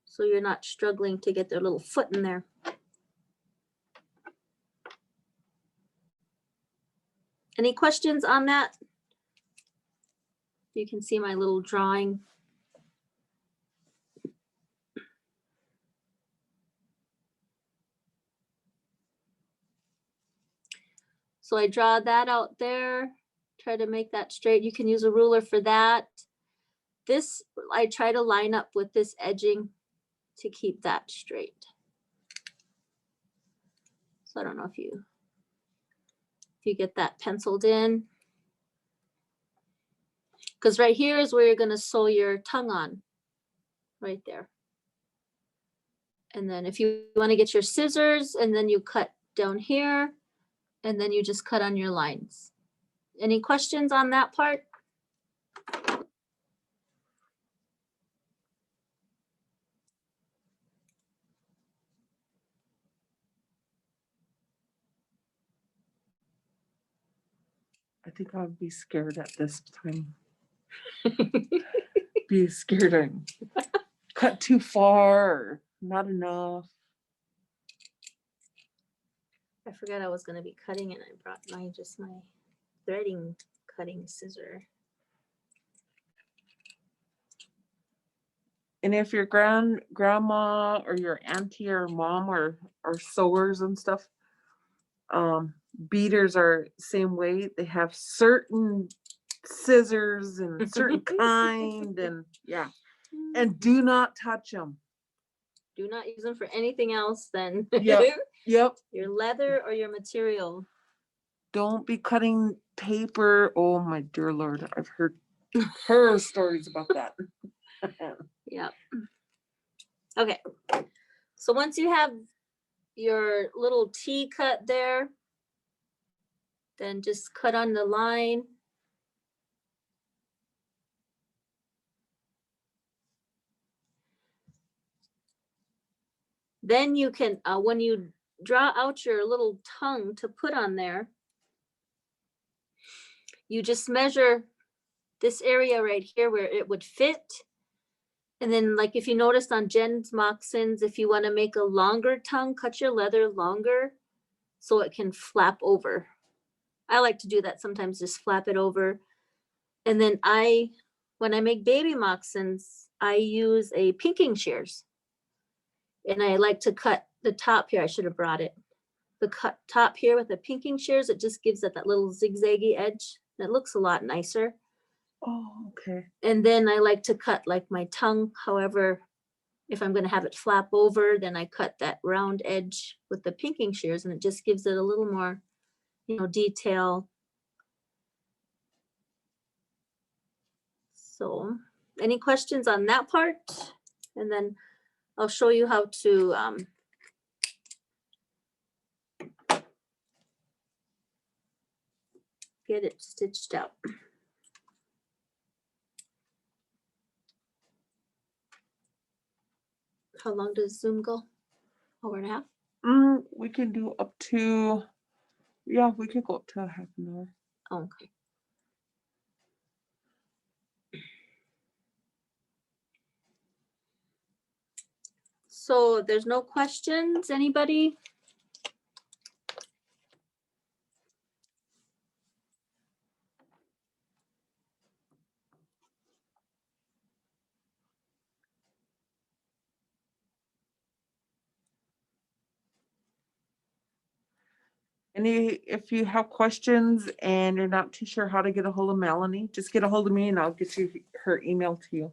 so you're not struggling to get their little foot in there. Any questions on that? You can see my little drawing. So I draw that out there, try to make that straight. You can use a ruler for that. This, I try to line up with this edging to keep that straight. So I don't know if you get that penciled in. Because right here is where you're going to sew your tongue on, right there. And then if you want to get your scissors, and then you cut down here, and then you just cut on your lines. Any questions on that part? I think I would be scared at this time. Be scared and cut too far or not enough. I forgot I was gonna be cutting and I brought my threading cutting scissor. And if your grandma or your auntie or mom are sewers and stuff, beaters are same way. They have certain scissors and certain kind and yeah. And do not touch them. Do not use them for anything else than Yep. Yep. your leather or your material. Don't be cutting paper. Oh my dear Lord. I've heard horror stories about that. Yep. Okay. So once you have your little T cut there, then just cut on the line. Then you can, when you draw out your little tongue to put on there, you just measure this area right here where it would fit. And then like if you noticed on Jen's moccasins, if you want to make a longer tongue, cut your leather longer so it can flap over. I like to do that sometimes, just flap it over. And then when I make baby moccasins, I use a pinking shears. And I like to cut the top here. I should have brought it. The top here with the pinking shears, it just gives it that little zigzaggy edge. It looks a lot nicer. Oh, okay. And then I like to cut like my tongue. However, if I'm going to have it flap over, then I cut that round edge with the pinking shears and it just gives it a little more, detail. So any questions on that part? And then I'll show you how to get it stitched out. How long does Zoom go? Hour and a half? We can do up to, yeah, we could go up to a half an hour. Oh, okay. So if there's no questions, anybody? If you have questions and you're not too sure how to get a hold of Melanie, just get a hold of me and I'll get you her email to you.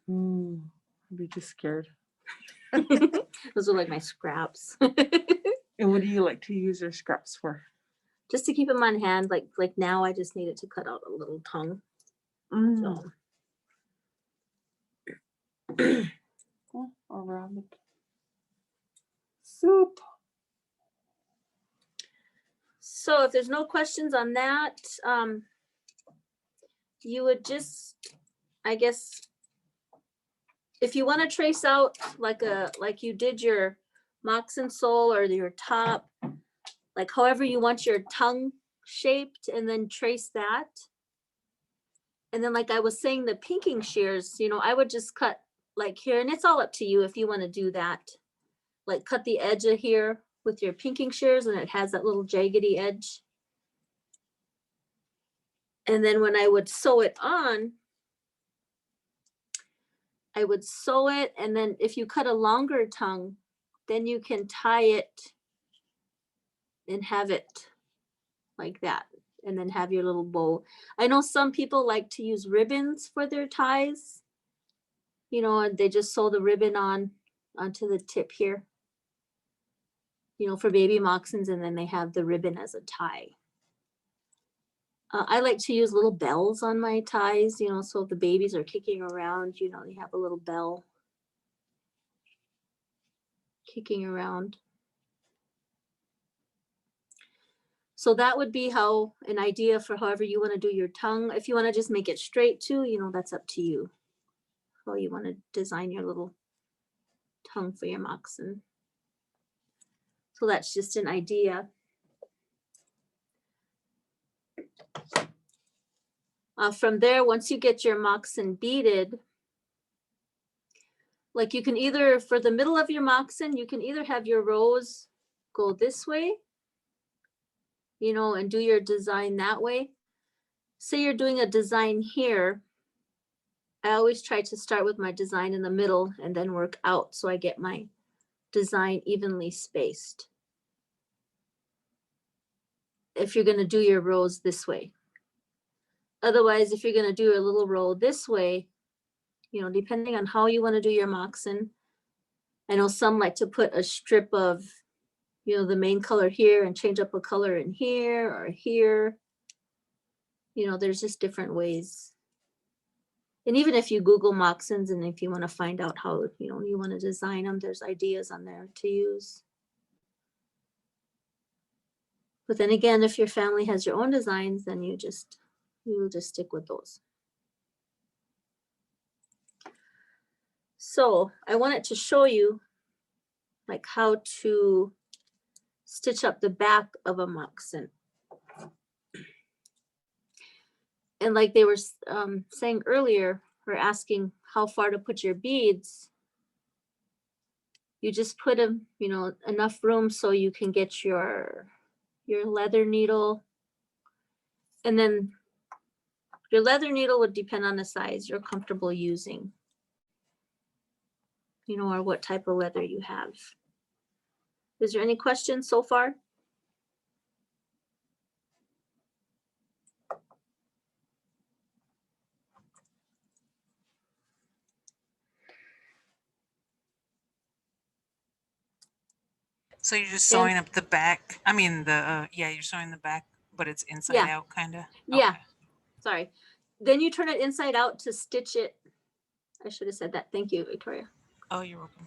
I'd be just scared. Those are like my scraps. And what do you like to use your scraps for? Just to keep them on hand. Like now I just needed to cut out a little tongue. So. Oh, around it. Soup. So if there's no questions on that, you would just, I guess, if you want to trace out like you did your moccasin sole or your top, like however you want your tongue shaped, and then trace that. And then like I was saying, the pinking shears, I would just cut like here, and it's all up to you if you want to do that. Like cut the edge of here with your pinking shears and it has that little jaggedy edge. And then when I would sew it on, I would sew it, and then if you cut a longer tongue, then you can tie it and have it like that, and then have your little bow. I know some people like to use ribbons for their ties, and they just sew the ribbon onto the tip here, for baby moccasins, and then they have the ribbon as a tie. I like to use little bells on my ties, so if the babies are kicking around, they have a little bell. kicking around. So that would be how an idea for however you want to do your tongue. If you want to just make it straight too, you know, that's up to you. How you want to design your little tongue for your moccasin. So that's just an idea. From there, once you get your moccasin beaded, like you can either, for the middle of your moccasin, you can either have your rows go this way, you know, and do your design that way. Say you're doing a design here. I always try to start with my design in the middle and then work out so I get my design evenly spaced. If you're going to do your rows this way. Otherwise, if you're going to do a little row this way, you know, depending on how you want to do your moccasin, I know some like to put a strip of, you know, the main color here and change up a color in here or here. You know, there's just different ways. And even if you Google moccasins and if you want to find out how, you know, you want to design them, there's ideas on there to use. But then again, if your family has your own designs, then you will just stick with those. So I wanted to show you like how to stitch up the back of a moccasin. And like they were saying earlier, or asking how far to put your beads, you just put them, you know, enough room so you can get your leather needle. And then your leather needle would depend on the size you're comfortable using, you know, or what type of leather you have. Is there any questions so far? So you're just sewing up the back. I mean, yeah, you're sewing the back, but it's inside out, kind of. Yeah. Okay. Sorry. Then you turn it inside out to stitch it. I should have said that. Thank you, Victoria. Oh, you're welcome.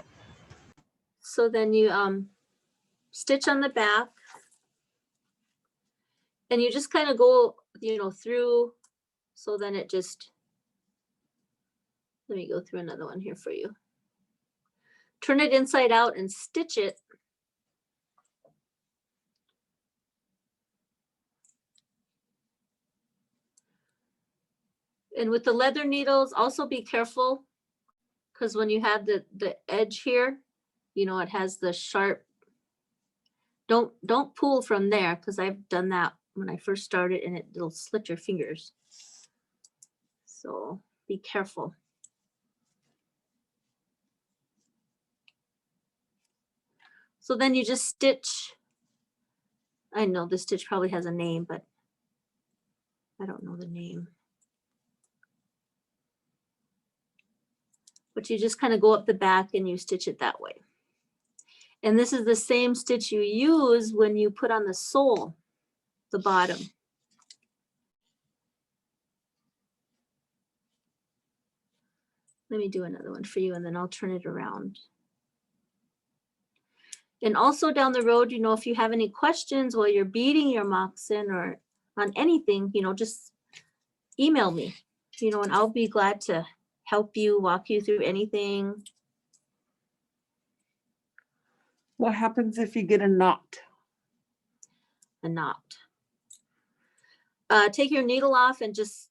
So then you stitch on the back, and you just kind of go, you know, through. So then it just, let me go through another one here for you. Turn it inside out and stitch it. And with the leather needles, also be careful, because when you have the edge here, you know, it has the sharp, don't pull from there, because I've done that when I first started and it'll slit your fingers. So be careful. So then you just stitch. I know this stitch probably has a name, but I don't know the name. But you just kind of go up the back and you stitch it that way. And this is the same stitch you use when you put on the sole, the bottom. Let me do another one for you and then I'll turn it around. And also down the road, you know, if you have any questions while you're beading your moccasin or on anything, you know, just email me, you know, and I'll be glad to help you, walk you through anything. What happens if you get a knot? A knot. Take your needle off and just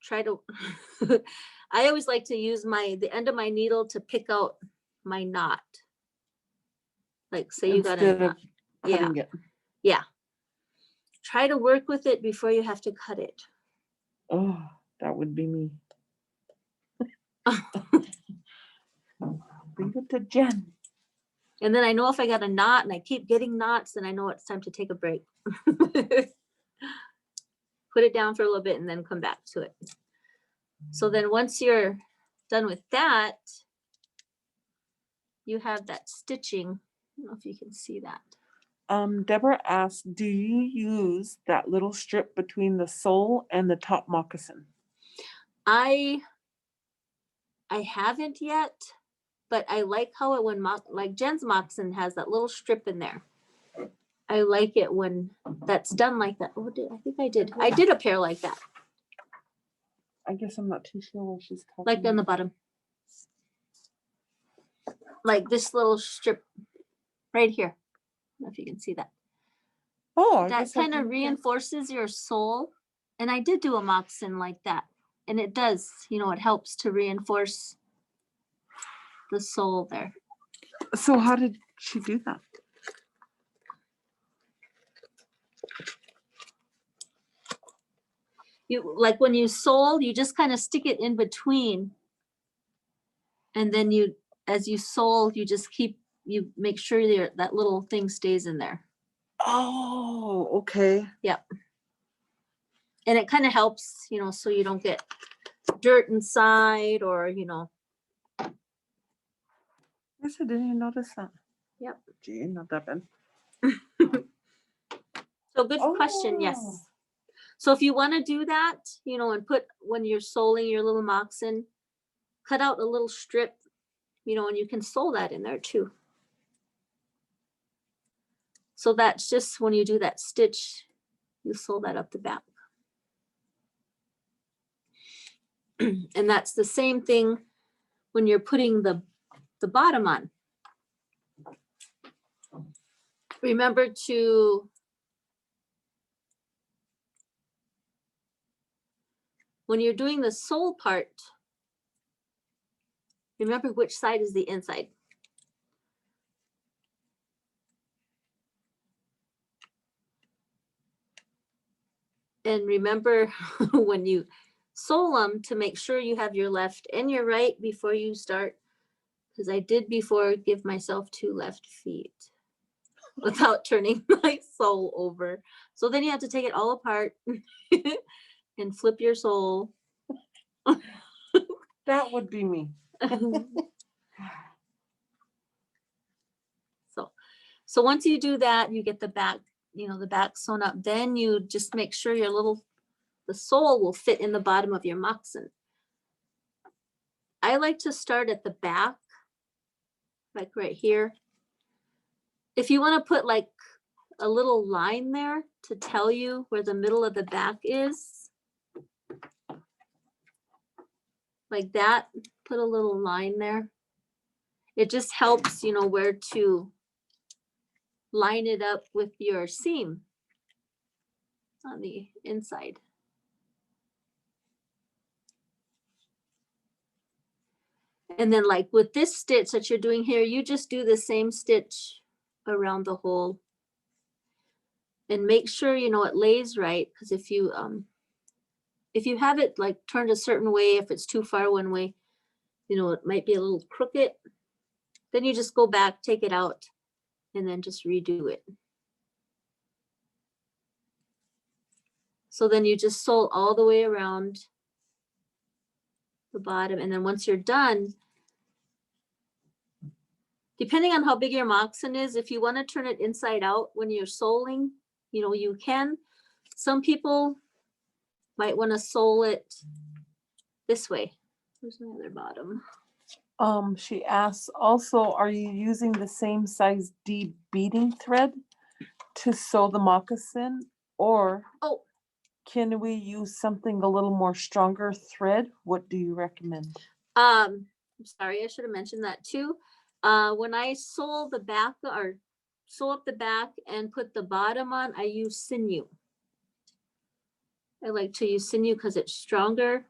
try to, I always like to use the end of my needle to pick out my knot. Like say you got a knot. Yeah. Yeah. Try to work with it before you have to cut it. Oh, that would be me. Leave it to Jen. And then I know if I got a knot and I keep getting knots, then I know it's time to take a break. Put it down for a little bit and then come back to it. So then once you're done with that, you have that stitching. I don't know if you can see that. Deborah asked, do you use that little strip between the sole and the top moccasin? I haven't yet. but I like how it when like Jen's moccasin has that little strip in there. I like it when that's done like that. Oh, I think I did. I did a pair like that, I guess I'm not too sure what she's talking like on the bottom. Like this little strip right here. I don't know if you can see that. Oh, I That guess I kind of didn't- reinforces your sole. And I did do a moccasin like that. And it does, you know, it helps to reinforce the sole there. So how did she do that? You like when you sole, you just kind of stick it in between. And then you, as you sole, you just you make sure that little thing stays in there. Oh, okay. Yep. And it kind of helps, you know, so you don't get dirt inside or, you know. I guess I didn't even notice that. Yep. Gee, not that bad. So good question, Oh. yes. So if you want to do that, you know, and put, when you're soling your little moccasin, cut out a little strip, you know, and you can sew that in there too. So that's just when you do that stitch, you sew that up the back. And that's the same thing when you're putting the bottom on. Remember to when you're doing the sole part, remember which side is the inside. And remember when you sole them to make sure you have your left and your right before you start, because I did before give myself 2 left feet without turning my sole over. So then you have to take it all apart and flip your sole. That would be me. So once you do that, you get the back, you know, the back sewn up. Then you just make sure the sole will fit in the bottom of your moccasin. I like to start at the back, like right here. If you want to put like a little line there to tell you where the middle of the back is, like that, put a little line there. It just helps, you know, where to line it up with your seam on the inside. And then like with this stitch that you're doing here, you just do the same stitch around the hole. And make sure, you know, it lays right, because if you have it like turned a certain way, if it's too far one way, you know, it might be a little crooked. Then you just go back, take it out, and then just redo it. So then you just sew all the way around the bottom. And then once you're done, depending on how big your moccasin is, if you want to turn it inside out when you're soling, you know, you can. Some people might want to sole it this way. Where's my other bottom? She asks also, are you using the same size D beading thread to sew the moccasin, or Oh, can we use something a little more stronger thread? What do you recommend? I'm sorry, I should have mentioned that too. When I sew the back or sew up the back and put the bottom on, I use sinew. I like to use sinew because it's stronger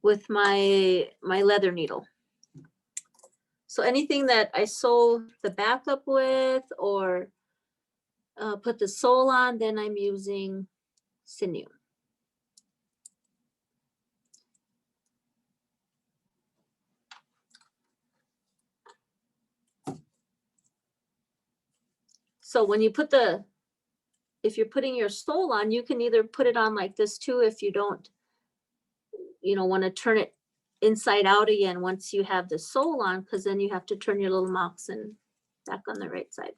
with my leather needle. So anything that I sew the back up with or put the sole on, then I'm using sinew. So when you put if you're putting your sole on, you can either put it on like this too if you don't, you know, want to turn it inside out again once you have the sole on, because then you have to turn your little moccasin back on the right side.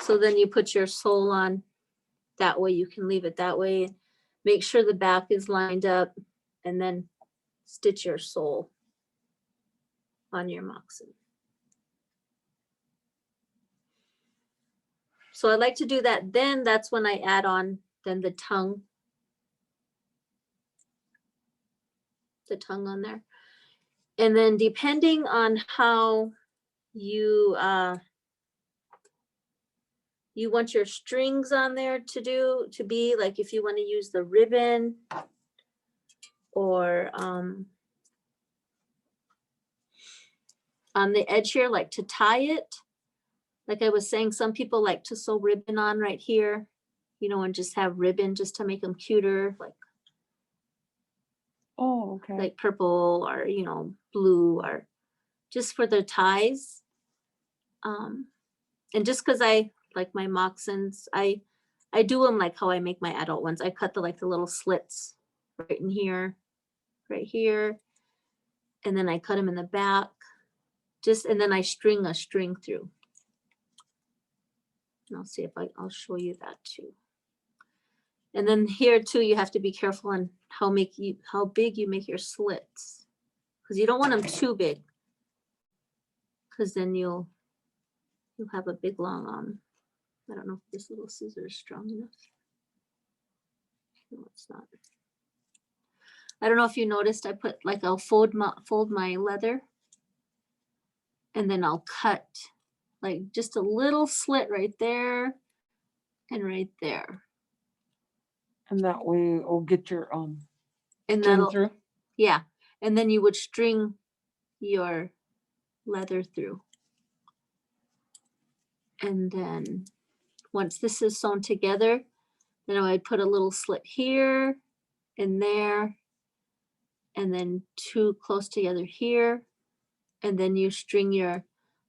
So then you put your sole on that way. You can leave it that way. Make sure the back is lined up. and then stitch your sole on your moccasin. So I like to do that. Then that's when I add on then the tongue on there. And then depending on how you you want your strings on there to be, like if you want to use the ribbon or on the edge here, like to tie it. Like I was saying, some people like to sew ribbon on right here, you know, and just have ribbon just to make them cuter, Oh, okay. like purple or, you know, blue, or just for the ties. And just because I like my moccasins, I do them like how I make my adult ones. I cut the little slits right in here, right here, and then I cut them in the back, and then I string a string through. And I'll see if I'll show you that too. And then here too, you have to be careful on how big you make your slits, because you don't want them too big, because then you'll have a big long I don't know if this little scissor is strong enough. No, it's not. I don't know if you noticed, I put I'll fold my leather, and then I'll cut like just a little slit right there and right there. And that way it'll get your And string that'll, through. yeah. And then you would string your leather through. And then once this is sewn together, then I would put a little slit here and there, and then two close together here. And then you string your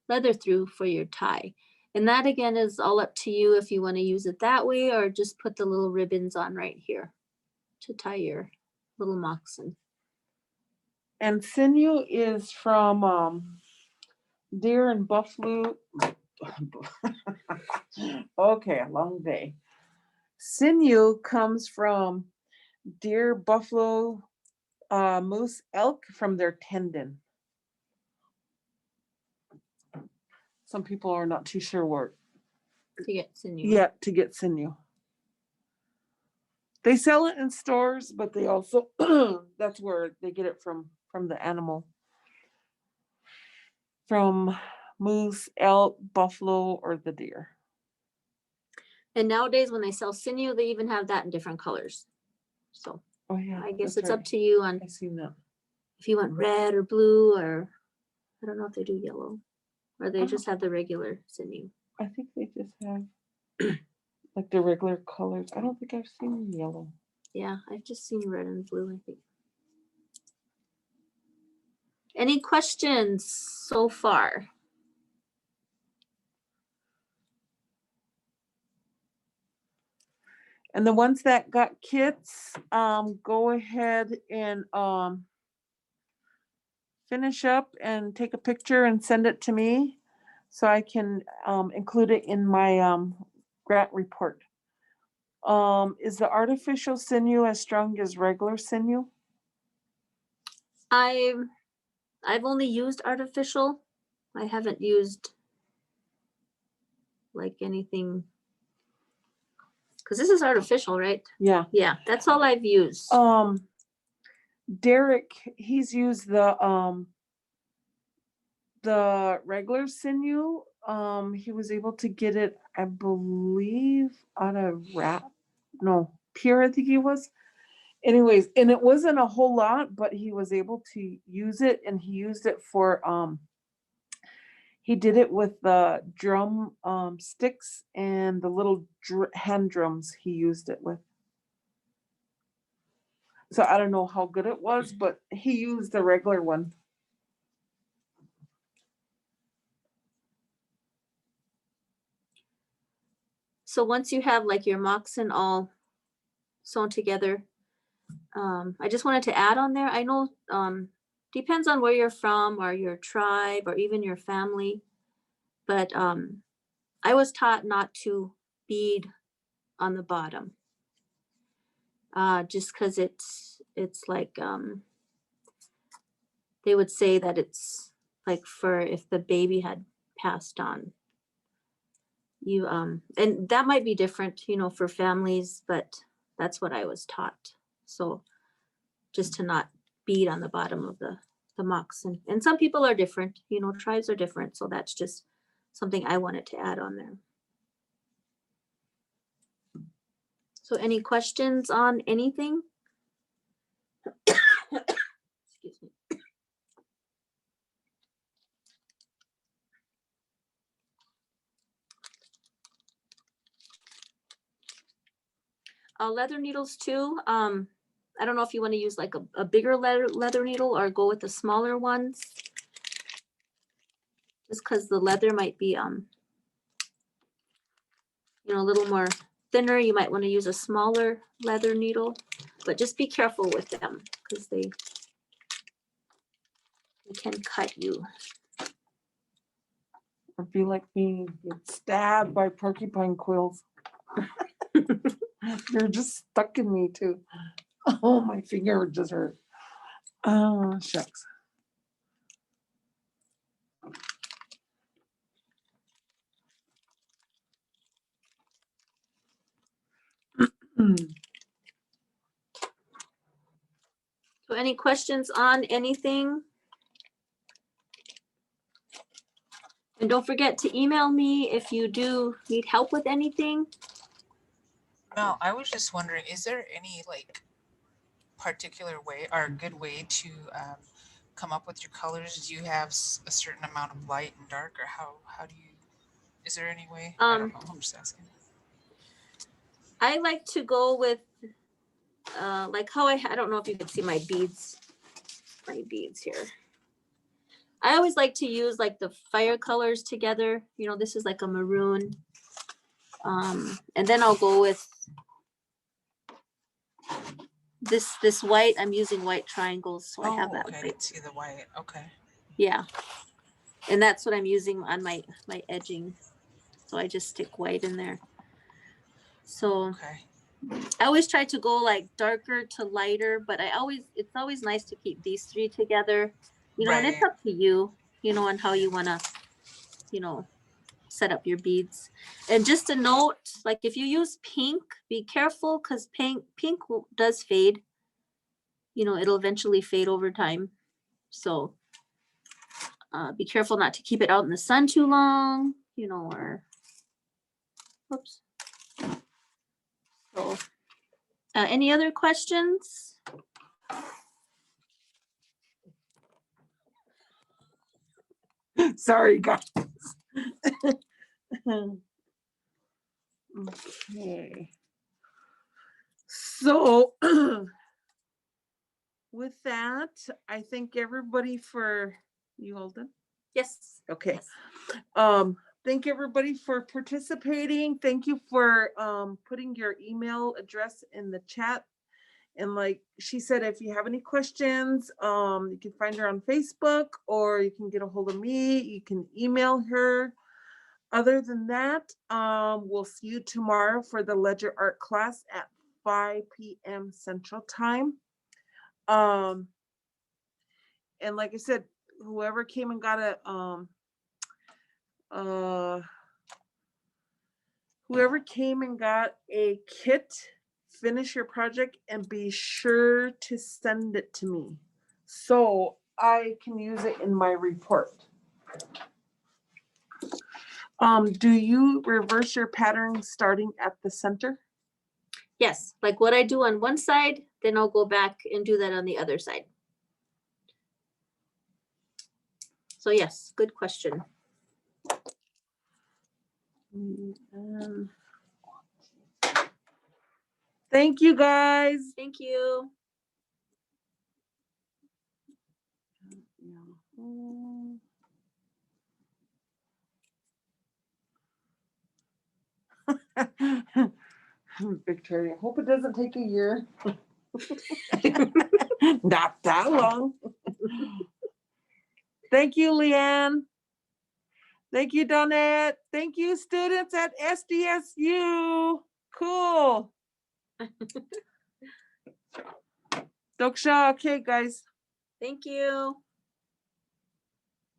leather through for your tie. And that again is all up to you if you want to use it that way, or just put the little ribbons on right here to tie your little moccasin. And sinew is from deer and buffalo. Okay, a long day. Sinew comes from deer, buffalo, moose, elk, from their tendon. Some people are not too sure where To get sinew. yet to get sinew. They sell it in stores, but they also that's where they get it from the animal. From moose, elk, buffalo, or the deer. And nowadays when they sell sinew, they even have that in different colors. So Oh yeah. I guess that's it's up right. to you on I seen that. if you want red or blue, or I don't know if they do yellow, or they just have the regular sinew. I think they just have like the regular colors. I don't think I've seen yellow. Yeah, I've just seen red and blue, I think. Any questions so far? And the ones that got kits, go ahead and finish up and take a picture and send it to me so I can include it in my grant report. Is the artificial sinew as strong as regular sinew? I've only used artificial. I haven't used like anything, because this is artificial, right? Yeah. Yeah, that's all I've used. Derek, he's used the regular sinew. He was able to get it, I believe, out of pure, I think he was. Anyways, and it wasn't a whole lot, but he was able to use it, and he used it for he did it with the drum sticks and the little hand drums he used it with. So I don't know how good it was, but he used the regular one. So once you have like your moccasin all sewn together, I just wanted to add on there. I know depends on where you're from or your tribe or even your family, but I was taught not to bead on the bottom, just because it's like, they would say that it's like for if the baby had passed on. You, and that might be different, you know, for families, but that's what I was taught. So just to not bead on the bottom of the moccasin. And some people are different, you know, tribes are different. So that's just something I wanted to add on there. So any questions on anything? Excuse me. Leather needles too. I don't know if you want to use like a bigger leather needle or go with the smaller ones. Just because the leather might be, you know, a little more thinner. You might want to use a smaller leather needle, but just be careful with them because they can cut you. Or be like me, get stabbed by porcupine quills. They're just stuck in me too. Oh, my finger just hurt. Oh, shucks. So any questions on anything? And don't forget to email me if you do need help with anything. Mel, I was just wondering, is there any like particular way or a good way to come up with your colors? Do you have a certain amount of light and dark, or how do you? Is there any way? I don't know. I'm just asking. I like to go with like how I don't know if you can see my beads here. I always like to use like the fire colors together. You know, this is like a maroon. And then I'll go with this white. I'm using white triangles, so I have that. Okay, I didn't see the white. Okay. Yeah. And that's what I'm using on my edging. So I just stick white in there. So Okay. I always try to go like darker to lighter, but it's always nice to keep these three together, you know, and it's Right. up to you, you know, on how you want to, you know, set up your beads. And just a note, like if you use pink, be careful because pink does fade. You know, it'll eventually fade over time. So be careful not to keep it out in the sun too long, you know, or, whoops. So any other questions? Sorry, guys. Okay. So with that, I thank everybody for you, Holden. Yes. Okay. Yes. Thank everybody for participating. Thank you for putting your email address in the chat. And like she said, if you have any questions, you can find her on Facebook or you can get a hold of me. You can email her. Other than that, we'll see you tomorrow for the Ledger Art class at 5 p.m. Central Time. And like I said, whoever came and got a kit, finish your project and be sure to send it to me so I can use it in my report. Do you reverse your pattern starting at the center? Yes, like what I do on one side, then I'll go back and do that on the other side. So yes, good question. Thank you, guys. Thank you. Victoria, hope it doesn't take a year. Not that long. Thank you, Leanne. Thank you, Donette. Thank you, students at SDSU. Cool. Doksha, okay, guys. Thank you.